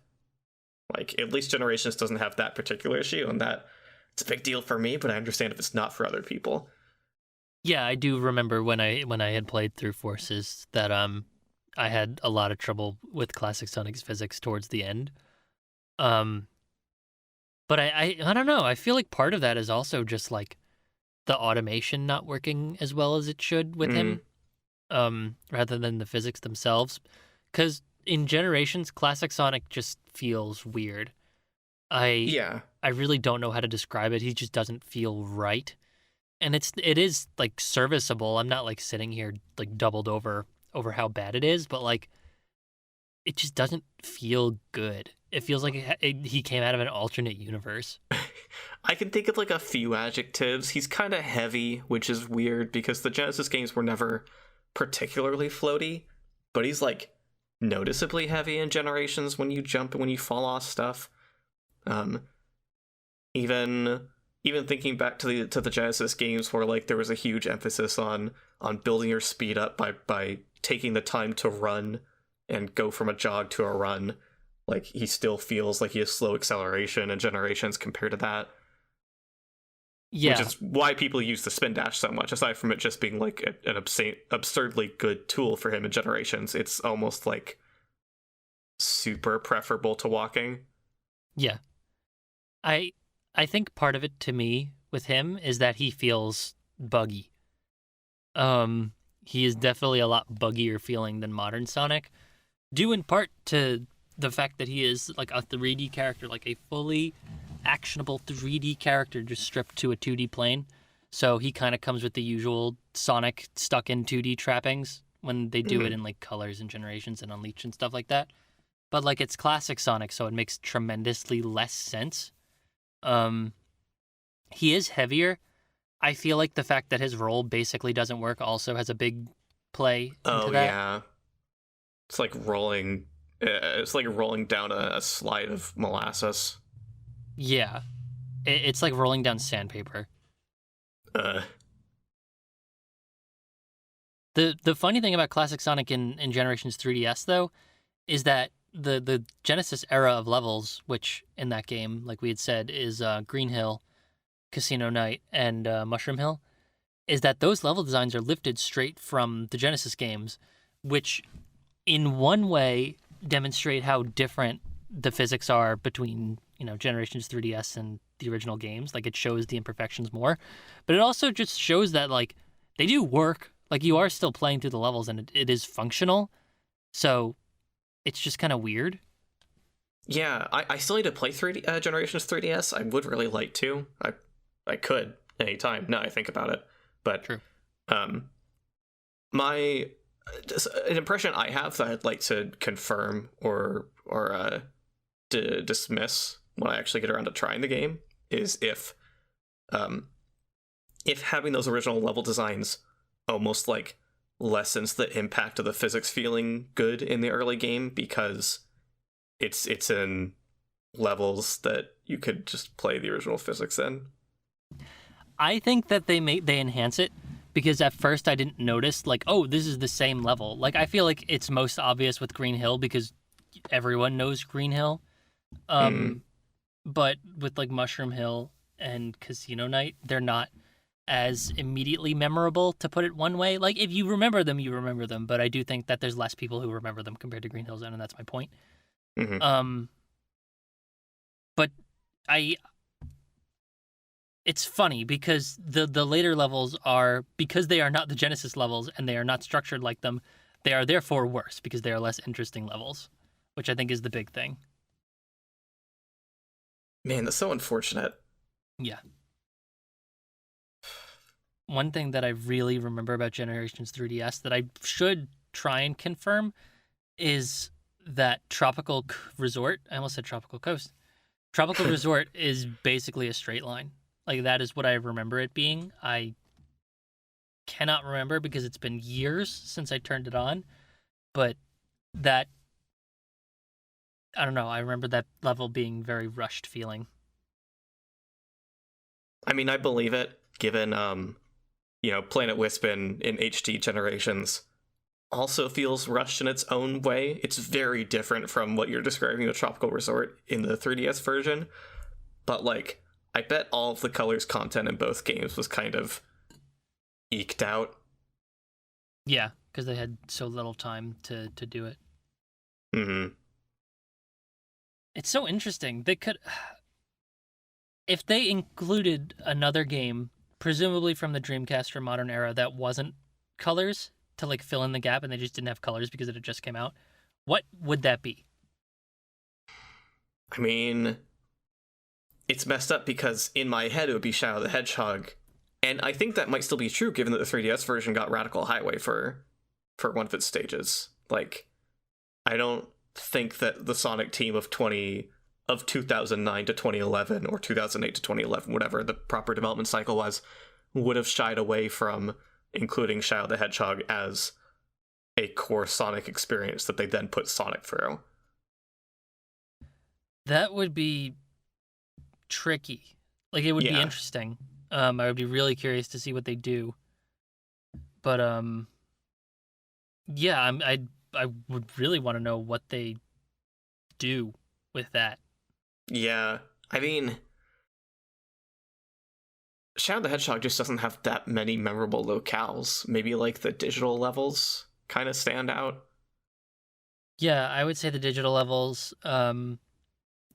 [SPEAKER 2] Like at least Generations doesn't have that particular issue, and that it's a big deal for me, but I understand if it's not for other people.
[SPEAKER 1] Yeah, I do remember when I had played through Forces that I had a lot of trouble with Classic Sonic's physics towards the end. But I don't know. I feel like part of that is also just like the automation not working as well as it should with him, rather than the physics themselves. Because in Generations, Classic Sonic just feels weird. I really don't know how to describe it. He just doesn't feel right, and it is like serviceable. I'm not like sitting here like doubled over how bad it is, but like it just doesn't feel good. It feels like he came out of an alternate universe.
[SPEAKER 2] I can think of like a few adjectives. He's kind of heavy, which is weird because the Genesis games were never particularly floaty, but he's like noticeably heavy in Generations when you jump and when you fall off stuff. Even thinking back to the Genesis games where like there was a huge emphasis on building your speed up by taking the time to run and go from a jog to a run. Like he still feels like he has slow acceleration in Generations compared to that.
[SPEAKER 1] Yeah.
[SPEAKER 2] Which is why people use the spin dash so much. Aside from it just being like an absurdly good tool for him in Generations, it's almost like super preferable to walking.
[SPEAKER 1] Yeah. I think part of it to me with him is that he feels buggy. He is definitely a lot buggier feeling than modern Sonic, due in part to the fact that he is like a 3D character, like a fully actionable 3D character just stripped to a 2D plane. So he kind of comes with the usual Sonic stuck in 2D trappings when they do it in like Colors and Generations and Unleashed and stuff like that. But like it's classic Sonic, so it makes tremendously less sense. He is heavier. I feel like the fact that his roll basically doesn't work also has a big play into that.
[SPEAKER 2] Yeah. It's like rolling down a slide of molasses.
[SPEAKER 1] Yeah. It's like rolling down sandpaper. The funny thing about classic Sonic in Generations 3DS though is that the Genesis era of levels, which in that game, like we had said, is Green Hill, Casino Night, and Mushroom Hill, is that those level designs are lifted straight from the Genesis games, which in one way demonstrate how different the physics are between, Generations 3DS and the original games. Like it shows the imperfections more, but it also just shows that like they do work. Like you are still playing through the levels and it is functional. So it's just kind of weird.
[SPEAKER 2] Yeah, I still need to play Generations 3DS. I would really like to. I could anytime. Now I think about it, but
[SPEAKER 1] True.
[SPEAKER 2] An impression I have that I'd like to confirm or dismiss when I actually get around to trying the game is if having those original level designs almost like lessens the impact of the physics feeling good in the early game because it's in levels that you could just play the original physics in.
[SPEAKER 1] I think that they enhance it because at first I didn't notice like, oh, this is the same level. Like I feel like it's most obvious with Green Hill because everyone knows Green Hill. But with like Mushroom Hill and Casino Night, they're not as immediately memorable, to put it one way. Like if you remember them, you remember them, but I do think that there's less people who remember them compared to Green Hill Zone, and that's my point. But it's funny because the later levels are, because they are not the Genesis levels and they are not structured like them, they are therefore worse because they are less interesting levels, which I think is the big thing.
[SPEAKER 2] Man, that's so unfortunate.
[SPEAKER 1] Yeah. One thing that I really remember about Generations 3DS that I should try and confirm is that Tropical Resort, I almost said Tropical Coast. Tropical Resort is basically a straight line. Like that is what I remember it being. I cannot remember because it's been years since I turned it on, but that, I don't know, I remember that level being very rushed feeling.
[SPEAKER 2] I mean, I believe it, given Planet Wisp in HD Generations also feels rushed in its own way. It's very different from what you're describing with Tropical Resort in the 3DS version. But, like, I bet all of the colors content in both games was kind of eked out.
[SPEAKER 1] Yeah, because they had so little time to do it.
[SPEAKER 2] Mm-hmm.
[SPEAKER 1] It's so interesting. They could... If they included another game, presumably from the Dreamcast or modern era, that wasn't colors, to, like, fill in the gap, and they just didn't have colors because it had just came out, what would that be?
[SPEAKER 2] I mean, it's messed up because in my head it would be Shadow the Hedgehog, and I think that might still be true given that the 3DS version got Radical Highway for one of its stages. Like, I don't think that the Sonic team of 2009 to 2011 or 2008 to 2011, whatever the proper development cycle was, would have shied away from including Shadow the Hedgehog as a core Sonic experience that they then put Sonic through.
[SPEAKER 1] That would be tricky. Like, it would be interesting. I would be really curious to see what they do. But yeah, I would really want to know what they do with that.
[SPEAKER 2] Yeah, I mean, Shadow the Hedgehog just doesn't have that many memorable locales. Maybe, like, the digital levels kind of stand out.
[SPEAKER 1] Yeah, I would say the digital levels, the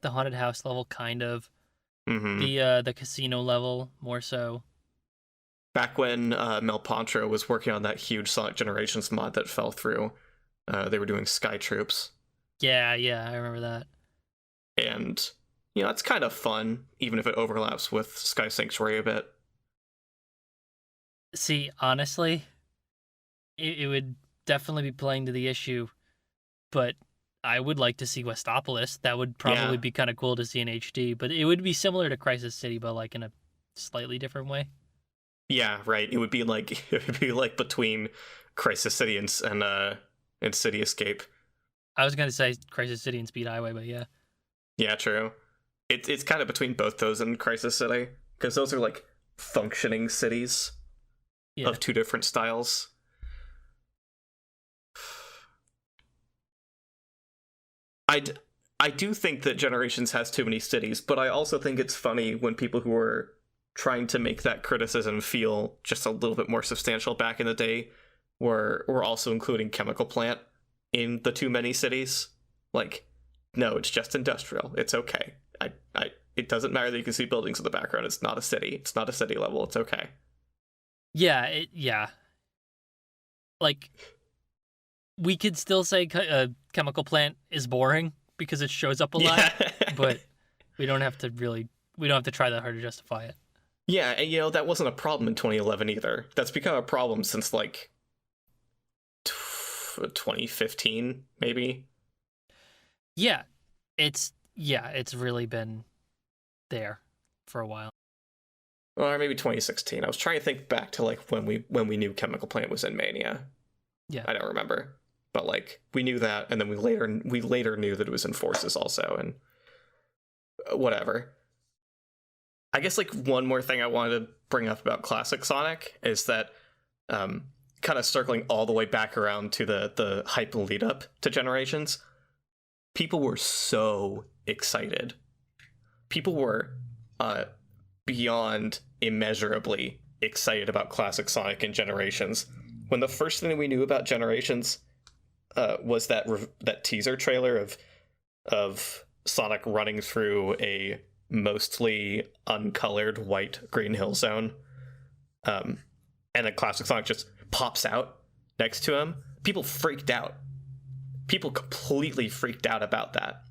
[SPEAKER 1] haunted house level, kind of.
[SPEAKER 2] Mm-hmm.
[SPEAKER 1] The casino level, more so.
[SPEAKER 2] Back when Mel Pantro was working on that huge Sonic Generations mod that fell through, they were doing Sky Troops.
[SPEAKER 1] Yeah, I remember that.
[SPEAKER 2] And, it's kind of fun, even if it overlaps with Sky Sanctuary a bit.
[SPEAKER 1] See, honestly, it would definitely be playing to the issue, but I would like to see Westopolis. That would probably be kind of cool to see in HD, but it would be similar to Crisis City, but, like, in a slightly different way.
[SPEAKER 2] Yeah, right. It would be like between Crisis City and City Escape.
[SPEAKER 1] I was gonna say Crisis City and Speed Highway, but yeah.
[SPEAKER 2] Yeah, true. It's kind of between both those and Crisis City, because those are, like, functioning cities of two different styles. I do think that Generations has too many cities, but I also think it's funny when people who are trying to make that criticism feel just a little bit more substantial back in the day were also including Chemical Plant in the too many cities. Like, no, it's just industrial. It's okay. It doesn't matter that you can see buildings in the background. It's not a city. It's not a city level. It's okay.
[SPEAKER 1] Yeah. Like, we could still say Chemical Plant is boring because it shows up a lot, but we don't have to try that hard to justify it.
[SPEAKER 2] Yeah, and that wasn't a problem in 2011 either. That's become a problem since, like, 2015, maybe.
[SPEAKER 1] Yeah, it's really been there for a while.
[SPEAKER 2] Or maybe 2016. I was trying to think back to, like, when we knew Chemical Plant was in Mania.
[SPEAKER 1] Yeah,
[SPEAKER 2] I don't remember, but, like, we knew that, and then we later knew that it was in Forces also, and whatever. I guess, like, one more thing I wanted to bring up about Classic Sonic is that, kind of circling all the way back around to the hype lead up to Generations, people were so excited. People were beyond immeasurably excited about Classic Sonic and Generations. When the first thing we knew about Generations was that teaser trailer of Sonic running through a mostly uncolored white Green Hill Zone, and then Classic Sonic just pops out next to him, people freaked out. People completely freaked out about that.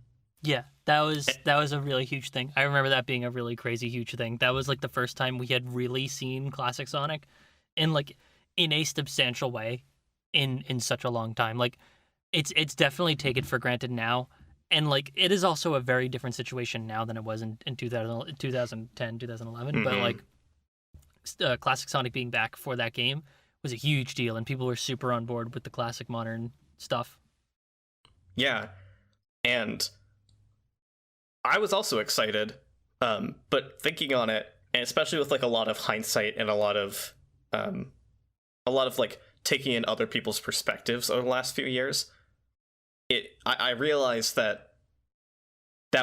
[SPEAKER 1] Yeah, that was a really huge thing. I remember that being a really crazy huge thing. That was, like, the first time we had really seen Classic Sonic in a substantial way in such a long time. Like, it's definitely taken for granted now. And, like, it is also a very different situation now than it was in 2010, 2011. Mm-hmm. But, like, Classic Sonic being back for that game was a huge deal, and people were super on board with the classic modern stuff.
[SPEAKER 2] Yeah, and I was also excited, but thinking on it, and especially with, like, a lot of hindsight and a lot of a lot of like taking in other people's perspectives over the last few years, I realized that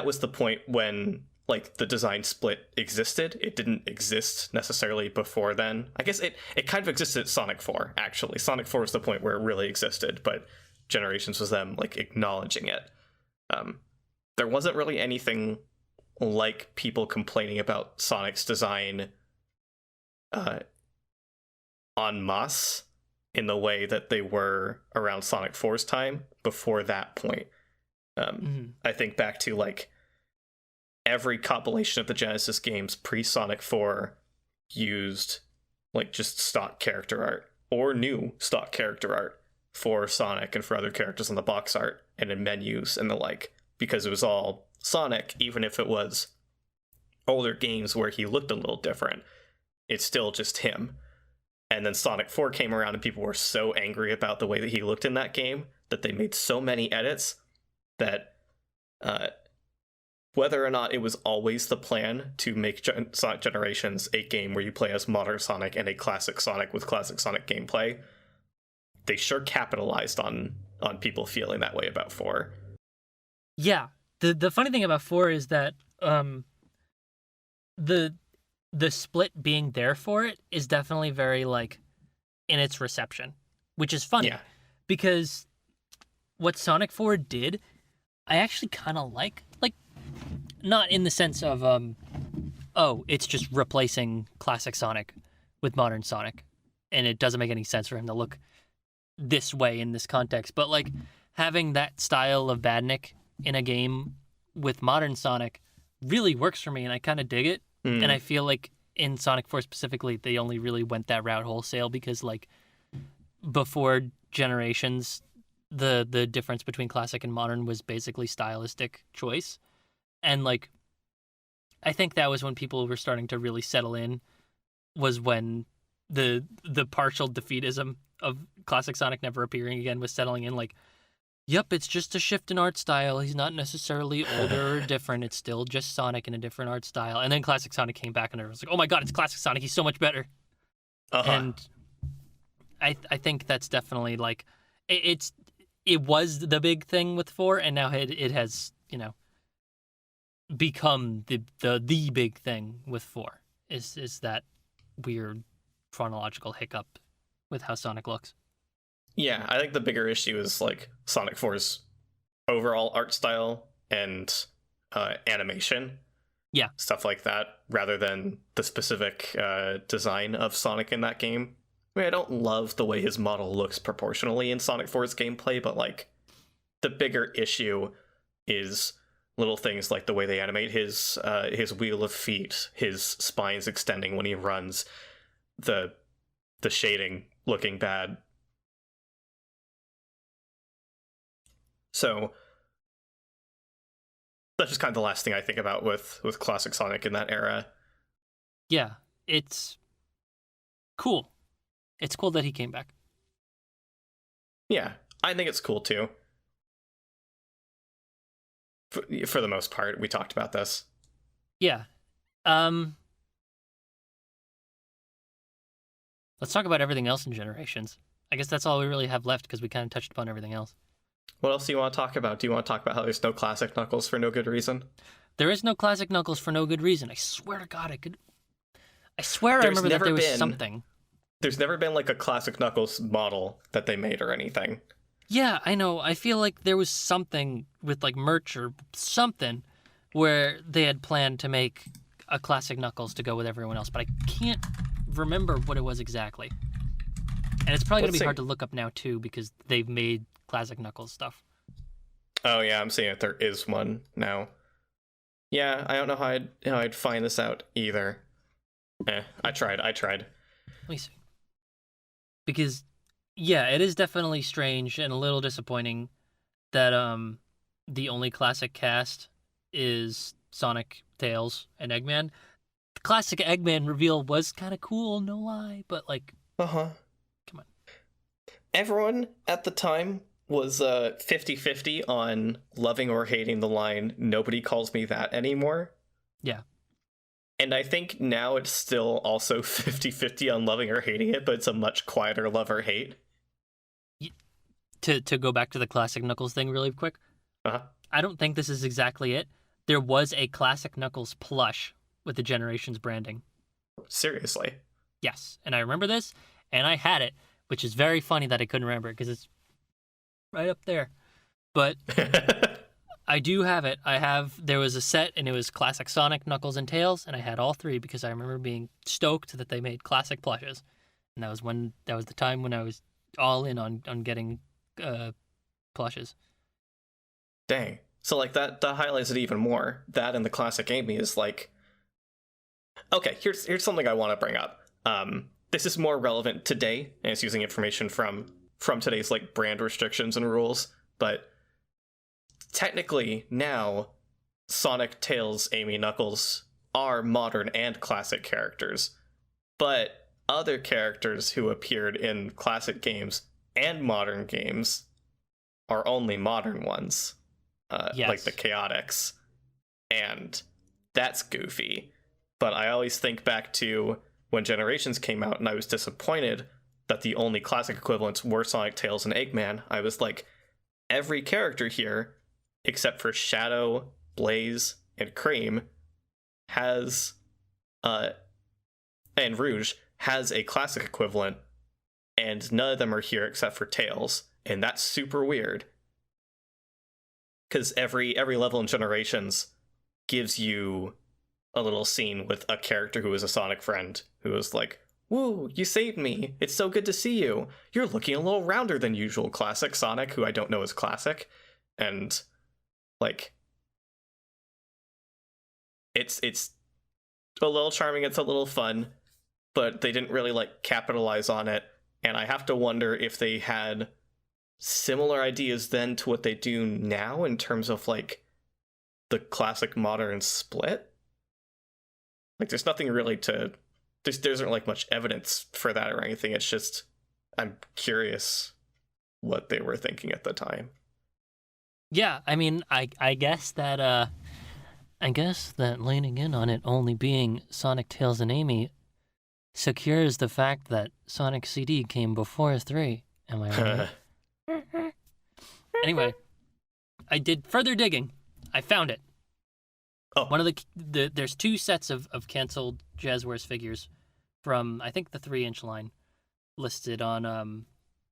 [SPEAKER 2] was the point when like the design split existed. It didn't exist necessarily before then. I guess it kind of existed at Sonic 4, actually. Sonic 4 was the point where it really existed, but Generations was them like acknowledging it. There wasn't really anything like people complaining about Sonic's design en masse in the way that they were around Sonic 4's time before that point. I think back to like every compilation of the Genesis games pre-Sonic 4 used like just stock character art or new stock character art for Sonic and for other characters on the box art and in menus and the like, because it was all Sonic. Even if it was older games where he looked a little different, it's still just him. And then Sonic 4 came around and people were so angry about the way that he looked in that game that they made so many edits that whether or not it was always the plan to make Sonic Generations a game where you play as modern Sonic and a classic Sonic with classic Sonic gameplay, they sure capitalized on people feeling that way about 4.
[SPEAKER 1] Yeah. The funny thing about 4 is that the split being there for it is definitely very like in its reception, which is funny.
[SPEAKER 2] Yeah.
[SPEAKER 1] Because what Sonic 4 did, I actually kind of like not in the sense of it's just replacing classic Sonic with modern Sonic and it doesn't make any sense for him to look this way in this context, but like having that style of Badnik in a game with modern Sonic really works for me and I kind of dig it. And I feel like in Sonic 4 specifically, they only really went that route wholesale because like before Generations, the difference between classic and modern was basically stylistic choice. And like I think that was when people were starting to really settle in, was when the partial defeatism of classic Sonic never appearing again was settling in. Like, yep, it's just a shift in art style. He's not necessarily older or different. It's still just Sonic in a different art style. And then classic Sonic came back and everyone's like, oh my god, it's classic Sonic. He's so much better. And I think that's definitely like it was the big thing with 4, and now it has, you know, become the big thing with 4 is that weird chronological hiccup with how Sonic looks.
[SPEAKER 2] Yeah, I think the bigger issue is like Sonic 4's overall art style and animation.
[SPEAKER 1] Yeah.
[SPEAKER 2] Stuff like that, rather than the specific design of Sonic in that game. I mean, I don't love the way his model looks proportionally in Sonic 4's gameplay, but like the bigger issue is little things like the way they animate his wheel of feet, his spines extending when he runs, the shading looking bad. So that's just kind of the last thing I think about with classic Sonic in that era.
[SPEAKER 1] Yeah, it's cool. It's cool that he came back.
[SPEAKER 2] Yeah, I think it's cool too. For the most part, we talked about this.
[SPEAKER 1] Yeah. Let's talk about everything else in Generations. I guess that's all we really have left because we kind of touched upon everything else.
[SPEAKER 2] What else do you want to talk about? Do you want to talk about how there's no classic Knuckles for no good reason?
[SPEAKER 1] There is no classic Knuckles for no good reason. I swear to God, I swear I remember that there was something.
[SPEAKER 2] There's never been like a classic Knuckles model that they made or anything.
[SPEAKER 1] Yeah, I know. I feel like there was something with like merch or something where they had planned to make a classic Knuckles to go with everyone else, but I can't remember what it was exactly. And it's probably going to be hard to look up now too because they've made classic Knuckles stuff.
[SPEAKER 2] Oh yeah, I'm seeing it. There is one now. Yeah, I don't know how I'd find this out either. I tried.
[SPEAKER 1] Let me see. Because yeah, it is definitely strange and a little disappointing that the only classic cast is Sonic, Tails, and Eggman. The classic Eggman reveal was kind of cool, no lie, but like, come on.
[SPEAKER 2] Everyone at the time was 50-50 on loving or hating the line, "Nobody calls me that anymore."
[SPEAKER 1] Yeah.
[SPEAKER 2] And I think now it's still also 50-50 on loving or hating it, but it's a much quieter love or hate.
[SPEAKER 1] To go back to the classic Knuckles thing really quick, I don't think this is exactly it. There was a classic Knuckles plush with the Generations branding.
[SPEAKER 2] Seriously?
[SPEAKER 1] Yes, and I remember this, and I had it, which is very funny that I couldn't remember it because it's right up there. But I do have it. There was a set, and it was classic Sonic, Knuckles, and Tails, and I had all three because I remember being stoked that they made classic plushes, and that was the time when I was all in on getting plushes.
[SPEAKER 2] Dang. So like that highlights it even more. That and the classic Amy is like, okay, here's something I want to bring up. This is more relevant today, and it's using information from today's like brand restrictions and rules, but technically now Sonic, Tails, Amy, Knuckles are modern and classic characters, but other characters who appeared in classic games and modern games are only modern ones.
[SPEAKER 1] Yes.
[SPEAKER 2] Like the Chaotix, and that's goofy. But I always think back to when Generations came out, and I was disappointed that the only classic equivalents were Sonic, Tails, and Eggman. I was like, every character here, except for Shadow, Blaze, and Cream, has, and Rouge, has a classic equivalent, and none of them are here except for Tails, and that's super weird. Because every level in Generations gives you a little scene with a character who is a Sonic friend, who is like, "Woo, you saved me. It's so good to see you. You're looking a little rounder than usual." Classic Sonic, who I don't know is classic. And, like, it's a little charming, it's a little fun, but they didn't really, like, capitalize on it. And I have to wonder if they had similar ideas then to what they do now in terms of like the classic modern split. Like there's nothing really there isn't like much evidence for that or anything. It's just I'm curious what they were thinking at the time.
[SPEAKER 1] Yeah, I mean, I guess that leaning in on it only being Sonic, Tails, and Amy secures the fact that Sonic CD came before 3. Am I right? Anyway, I did further digging. I found it.
[SPEAKER 2] Oh.
[SPEAKER 1] One of there's 2 sets of canceled Jazzwares figures from, I think, the 3-inch line listed on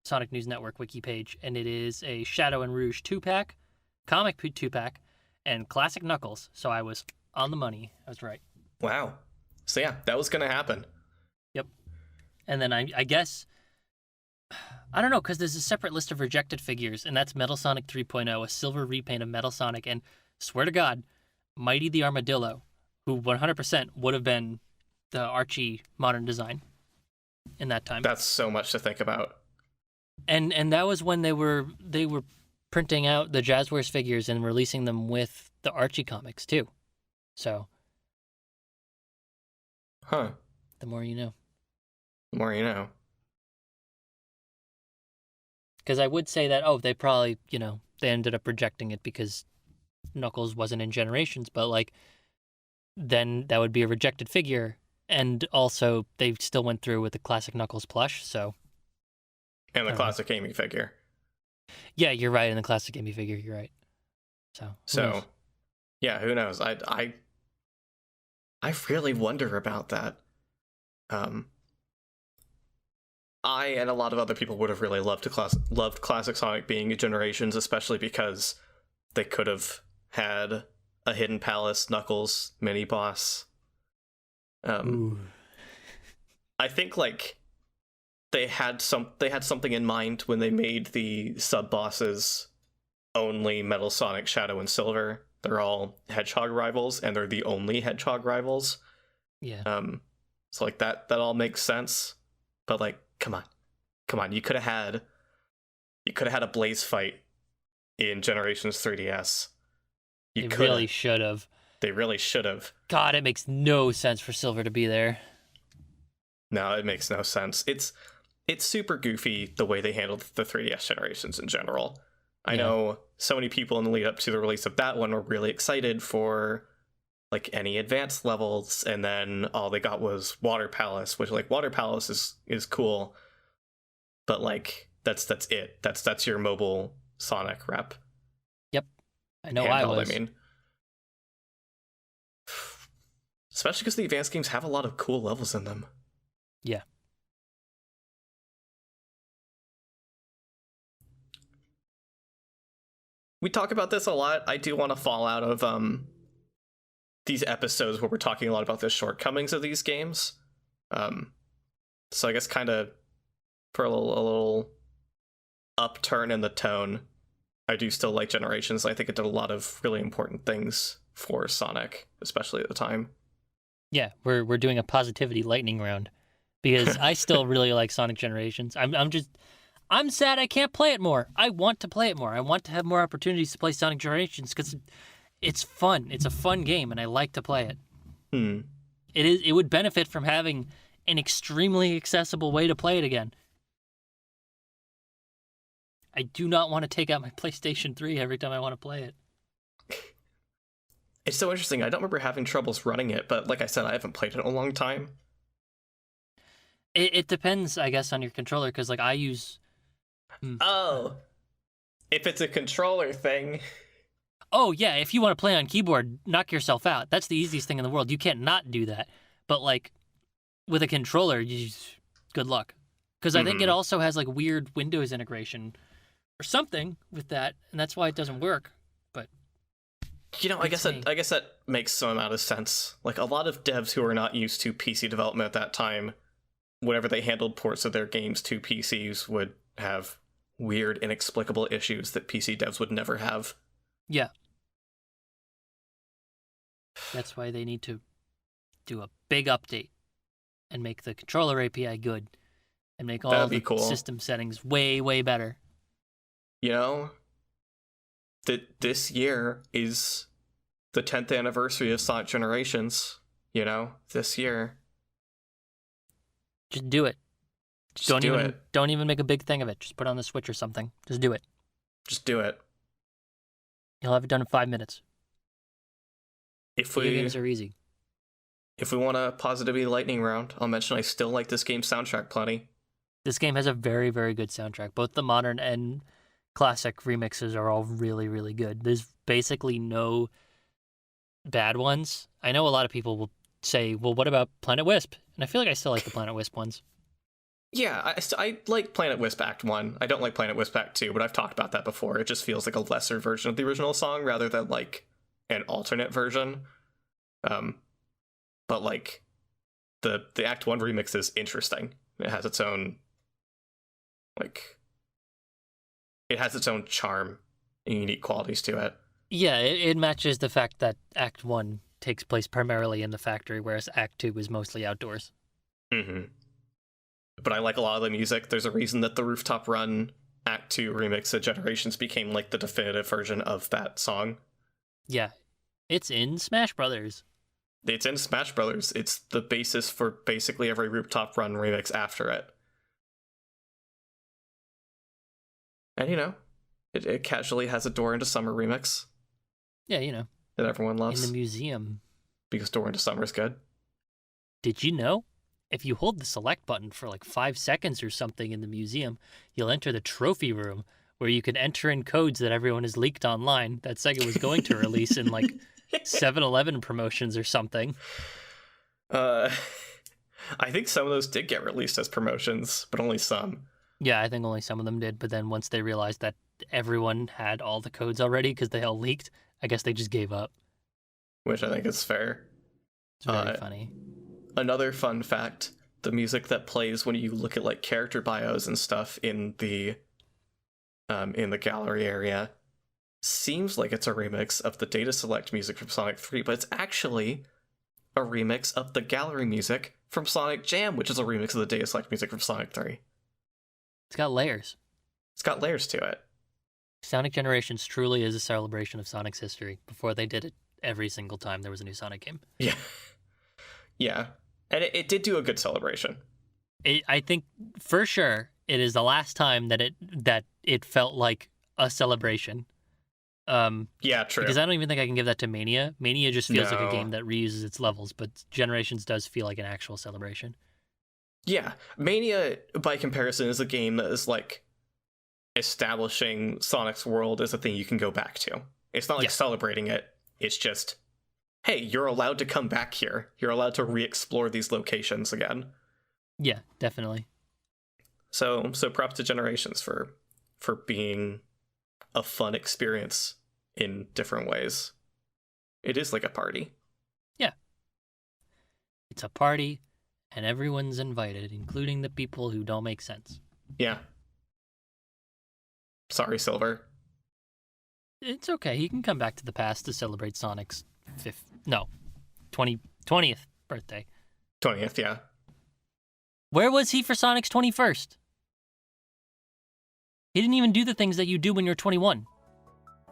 [SPEAKER 1] Sonic News Network wiki page, and it is a Shadow and Rouge 2-pack, comic 2-pack, and classic Knuckles. So I was on the money. I was right.
[SPEAKER 2] Wow. So yeah, that was going to happen.
[SPEAKER 1] Yep. And then I guess, I don't know, because there's a separate list of rejected figures, and that's Metal Sonic 3.0, a silver repaint of Metal Sonic, and swear to God, Mighty the Armadillo, who 100% would have been the Archie modern design in that time.
[SPEAKER 2] That's so much to think about.
[SPEAKER 1] And that was when they were printing out the Jazzwares figures and releasing them with the Archie comics too. So, the more you know.
[SPEAKER 2] The more you know.
[SPEAKER 1] Because I would say that, they probably, they ended up rejecting it because Knuckles wasn't in Generations, but, like, then that would be a rejected figure. And also, they still went through with the classic Knuckles plush, so.
[SPEAKER 2] And the classic Amy figure.
[SPEAKER 1] Yeah, you're right, in the classic Amy figure, you're right. So,
[SPEAKER 2] yeah, who knows? I really wonder about that. I and a lot of other people would have really loved classic Sonic being Generations, especially because they could have had a Hidden Palace Knuckles mini boss. I think like they had something in mind when they made the sub bosses only Metal Sonic, Shadow, and Silver. They're all Hedgehog rivals, and they're the only Hedgehog rivals.
[SPEAKER 1] Yeah.
[SPEAKER 2] So like that all makes sense, but like, come on, you could have had a Blaze fight in Generations 3DS.
[SPEAKER 1] They really should have.
[SPEAKER 2] They really should have.
[SPEAKER 1] God, it makes no sense for Silver to be there.
[SPEAKER 2] No, it makes no sense. It's super goofy the way they handled the 3DS Generations in general. I know so many people in the lead up to the release of that one were really excited for like any advanced levels, and then all they got was Water Palace, which like Water Palace is cool, but like that's it. That's your mobile Sonic rep.
[SPEAKER 1] Yep, I know.
[SPEAKER 2] Handheld,
[SPEAKER 1] I
[SPEAKER 2] mean, especially because the advanced games have a lot of cool levels in them.
[SPEAKER 1] Yeah.
[SPEAKER 2] We talk about this a lot. I do want to fall out of these episodes where we're talking a lot about the shortcomings of these games. So I guess kind of for a little upturn in the tone, I do still like Generations. I think it did a lot of really important things for Sonic, especially at the time.
[SPEAKER 1] Yeah, we're doing a positivity lightning round because I still really like Sonic Generations. I'm sad I can't play it more. I want to play it more. I want to have more opportunities to play Sonic Generations because it's fun. It's a fun game, and I like to play it. It would benefit from having an extremely accessible way to play it again. I do not want to take out my PlayStation 3 every time I want to play it.
[SPEAKER 2] It's so interesting. I don't remember having troubles running it, but like I said, I haven't played it in a long time.
[SPEAKER 1] It depends, I guess, on your controller, because like I use...
[SPEAKER 2] Oh, if it's a controller thing.
[SPEAKER 1] Oh, yeah, if you want to play on keyboard, knock yourself out. That's the easiest thing in the world. You can't not do that. But, like, with a controller, good luck. Because I think it also has, like, weird Windows integration or something with that, and that's why it doesn't work. But,
[SPEAKER 2] you know, I guess that makes some amount of sense. Like, a lot of devs who are not used to PC development at that time, whenever they handled ports of their games to PCs, would have weird, inexplicable issues that PC devs would never have.
[SPEAKER 1] Yeah. That's why they need to do a big update and make the controller API good and make all the system settings way, way better.
[SPEAKER 2] You know, that this year is the 10th anniversary of Sonic Generations. You know, this year.
[SPEAKER 1] Just do it. Don't even make a big thing of it. Just put it on the Switch or something. Just do it.
[SPEAKER 2] Just do it.
[SPEAKER 1] You'll have it done in 5 minutes. Video games are easy.
[SPEAKER 2] If we want a positivity lightning round, I'll mention I still like this game's soundtrack plenty.
[SPEAKER 1] This game has a very, very good soundtrack. Both the modern and classic remixes are all really, really good. There's basically no bad ones. I know a lot of people will say, well, what about Planet Wisp? And I feel like I still like the Planet Wisp ones.
[SPEAKER 2] Yeah, I like Planet Wisp Act 1. I don't like Planet Wisp Act 2, but I've talked about that before. It just feels like a lesser version of the original song rather than, like, an alternate version. But, like, the Act 1 remix is interesting. It has its own, like... It has its own charm and unique qualities to it.
[SPEAKER 1] Yeah, it matches the fact that Act 1 takes place primarily in the factory, whereas Act 2 is mostly outdoors.
[SPEAKER 2] Mm-hmm. But I like a lot of the music. There's a reason that the Rooftop Run Act 2 remix of Generations became, like, the definitive version of that song.
[SPEAKER 1] Yeah. It's in Smash Brothers.
[SPEAKER 2] It's in Smash Brothers. It's the basis for basically every Rooftop Run remix after it. And, you know, it casually has a Door into Summer remix.
[SPEAKER 1] Yeah, you know.
[SPEAKER 2] That everyone loves.
[SPEAKER 1] In the museum.
[SPEAKER 2] Because Door into Summer is good.
[SPEAKER 1] Did you know? If you hold the select button for like 5 seconds or something in the museum, you'll enter the trophy room where you can enter in codes that everyone has leaked online that Sega was going to release in like 7-Eleven promotions or something.
[SPEAKER 2] I think some of those did get released as promotions, but only some.
[SPEAKER 1] Yeah, I think only some of them did. But then once they realized that everyone had all the codes already because they all leaked, I guess they just gave up.
[SPEAKER 2] Which I think is fair.
[SPEAKER 1] It's very funny.
[SPEAKER 2] Another fun fact, the music that plays when you look at like character bios and stuff in the gallery area seems like it's a remix of the Data Select music from Sonic 3, but it's actually a remix of the gallery music from Sonic Jam, which is a remix of the Data Select music from Sonic 3.
[SPEAKER 1] It's got layers.
[SPEAKER 2] It's got layers to it.
[SPEAKER 1] Sonic Generations truly is a celebration of Sonic's history. Before they did it every single time there was a new Sonic game.
[SPEAKER 2] Yeah. Yeah. And it did do a good celebration.
[SPEAKER 1] I think for sure it is the last time that it felt like a celebration.
[SPEAKER 2] Yeah, true.
[SPEAKER 1] Because I don't even think I can give that to Mania. Mania just feels like
[SPEAKER 2] No.
[SPEAKER 1] a game that reuses its levels, but Generations does feel like an actual celebration.
[SPEAKER 2] Yeah, Mania, by comparison, is a game that is like establishing Sonic's world as a thing you can go back to. It's not like celebrating it. It's just, hey, you're allowed to come back here. You're allowed to re-explore these locations again.
[SPEAKER 1] Yeah, definitely.
[SPEAKER 2] So props to Generations for being a fun experience in different ways. It is like a party.
[SPEAKER 1] Yeah. It's a party, and everyone's invited, including the people who don't make sense.
[SPEAKER 2] Yeah. Sorry, Silver.
[SPEAKER 1] It's okay. He can come back to the past to celebrate Sonic's 20th birthday.
[SPEAKER 2] 20th, yeah.
[SPEAKER 1] Where was he for Sonic's 21st? He didn't even do the things that you do when you're 21.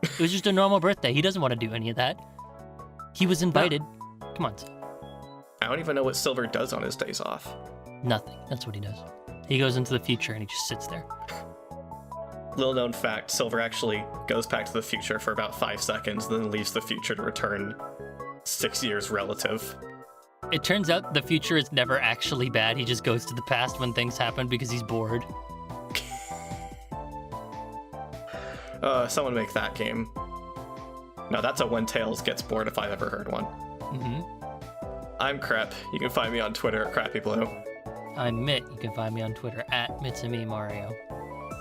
[SPEAKER 1] It was just a normal birthday. He doesn't want to do any of that. He was invited. No. Come on.
[SPEAKER 2] I don't even know what Silver does on his days off.
[SPEAKER 1] Nothing. That's what he does. He goes into the future and he just sits there.
[SPEAKER 2] Little known fact, Silver actually goes back to the future for about 5 seconds, then leaves the future to return 6 years relative.
[SPEAKER 1] It turns out the future is never actually bad. He just goes to the past when things happen because he's bored.
[SPEAKER 2] Someone make that game. No, that's a when Tails gets bored if I've ever heard one.
[SPEAKER 1] Mm-hmm.
[SPEAKER 2] I'm Crepe. You can find me on Twitter at CrappyBlue.
[SPEAKER 1] I'm Mitt. You can find me on Twitter at MitsamiMario.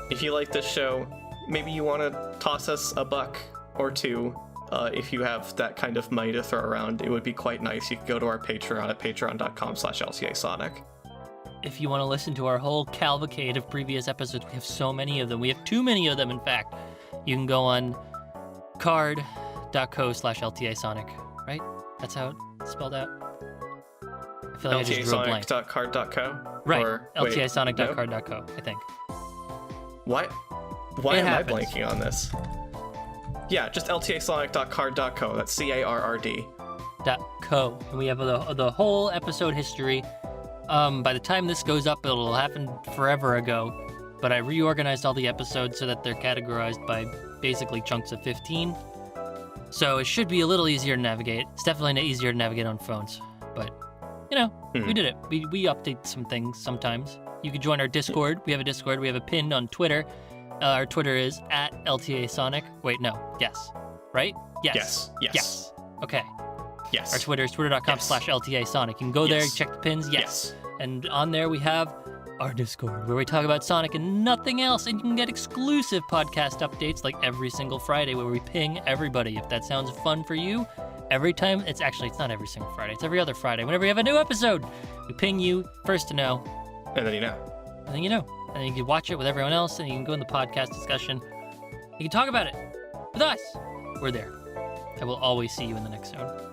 [SPEAKER 2] If you like this show, maybe you want to toss us $1 or $2. If you have that kind of money to throw around, it would be quite nice. You can go to our Patreon at patreon.com/LTASonic.
[SPEAKER 1] If you want to listen to our whole cavalcade of previous episodes, we have so many of them. We have too many of them, in fact. You can go on card.co/LTASonic, right? That's how it's spelled out. I feel like I just drew a blank.
[SPEAKER 2] LTASonic.card.co?
[SPEAKER 1] Right,
[SPEAKER 2] Or,
[SPEAKER 1] LTASonic.card.co, I think.
[SPEAKER 2] What? Why am
[SPEAKER 1] happens.
[SPEAKER 2] I blanking on this? Yeah, just LTASonic.card.co. That's CARRD.
[SPEAKER 1] .co, and we have the whole episode history. By the time this goes up, it'll happen forever ago, but I reorganized all the episodes so that they're categorized by basically chunks of 15. So it should be a little easier to navigate. It's definitely not easier to navigate on phones, but we did it. We update some things sometimes. You can join our Discord. We have a Discord. We have a pin on Twitter. Our Twitter is at LTASonic. Wait, no. Yes. Right? Yes.
[SPEAKER 2] Yes.
[SPEAKER 1] Okay.
[SPEAKER 2] Yes.
[SPEAKER 1] Our Twitter is twitter.com/LTASonic. You can go there,
[SPEAKER 2] Yes.
[SPEAKER 1] check the pins. Yes. And on there we have our Discord, where we talk about Sonic and nothing else. And you can get exclusive podcast updates like every single Friday where we ping everybody. If that sounds fun for you, every time, it's not every single Friday. It's every other Friday. Whenever we have a new episode, we ping you first to know.
[SPEAKER 2] And then you know.
[SPEAKER 1] And then you know. And then you can watch it with everyone else, and you can go in the podcast discussion. You can talk about it with us. We're there. I will always see you in the next zone.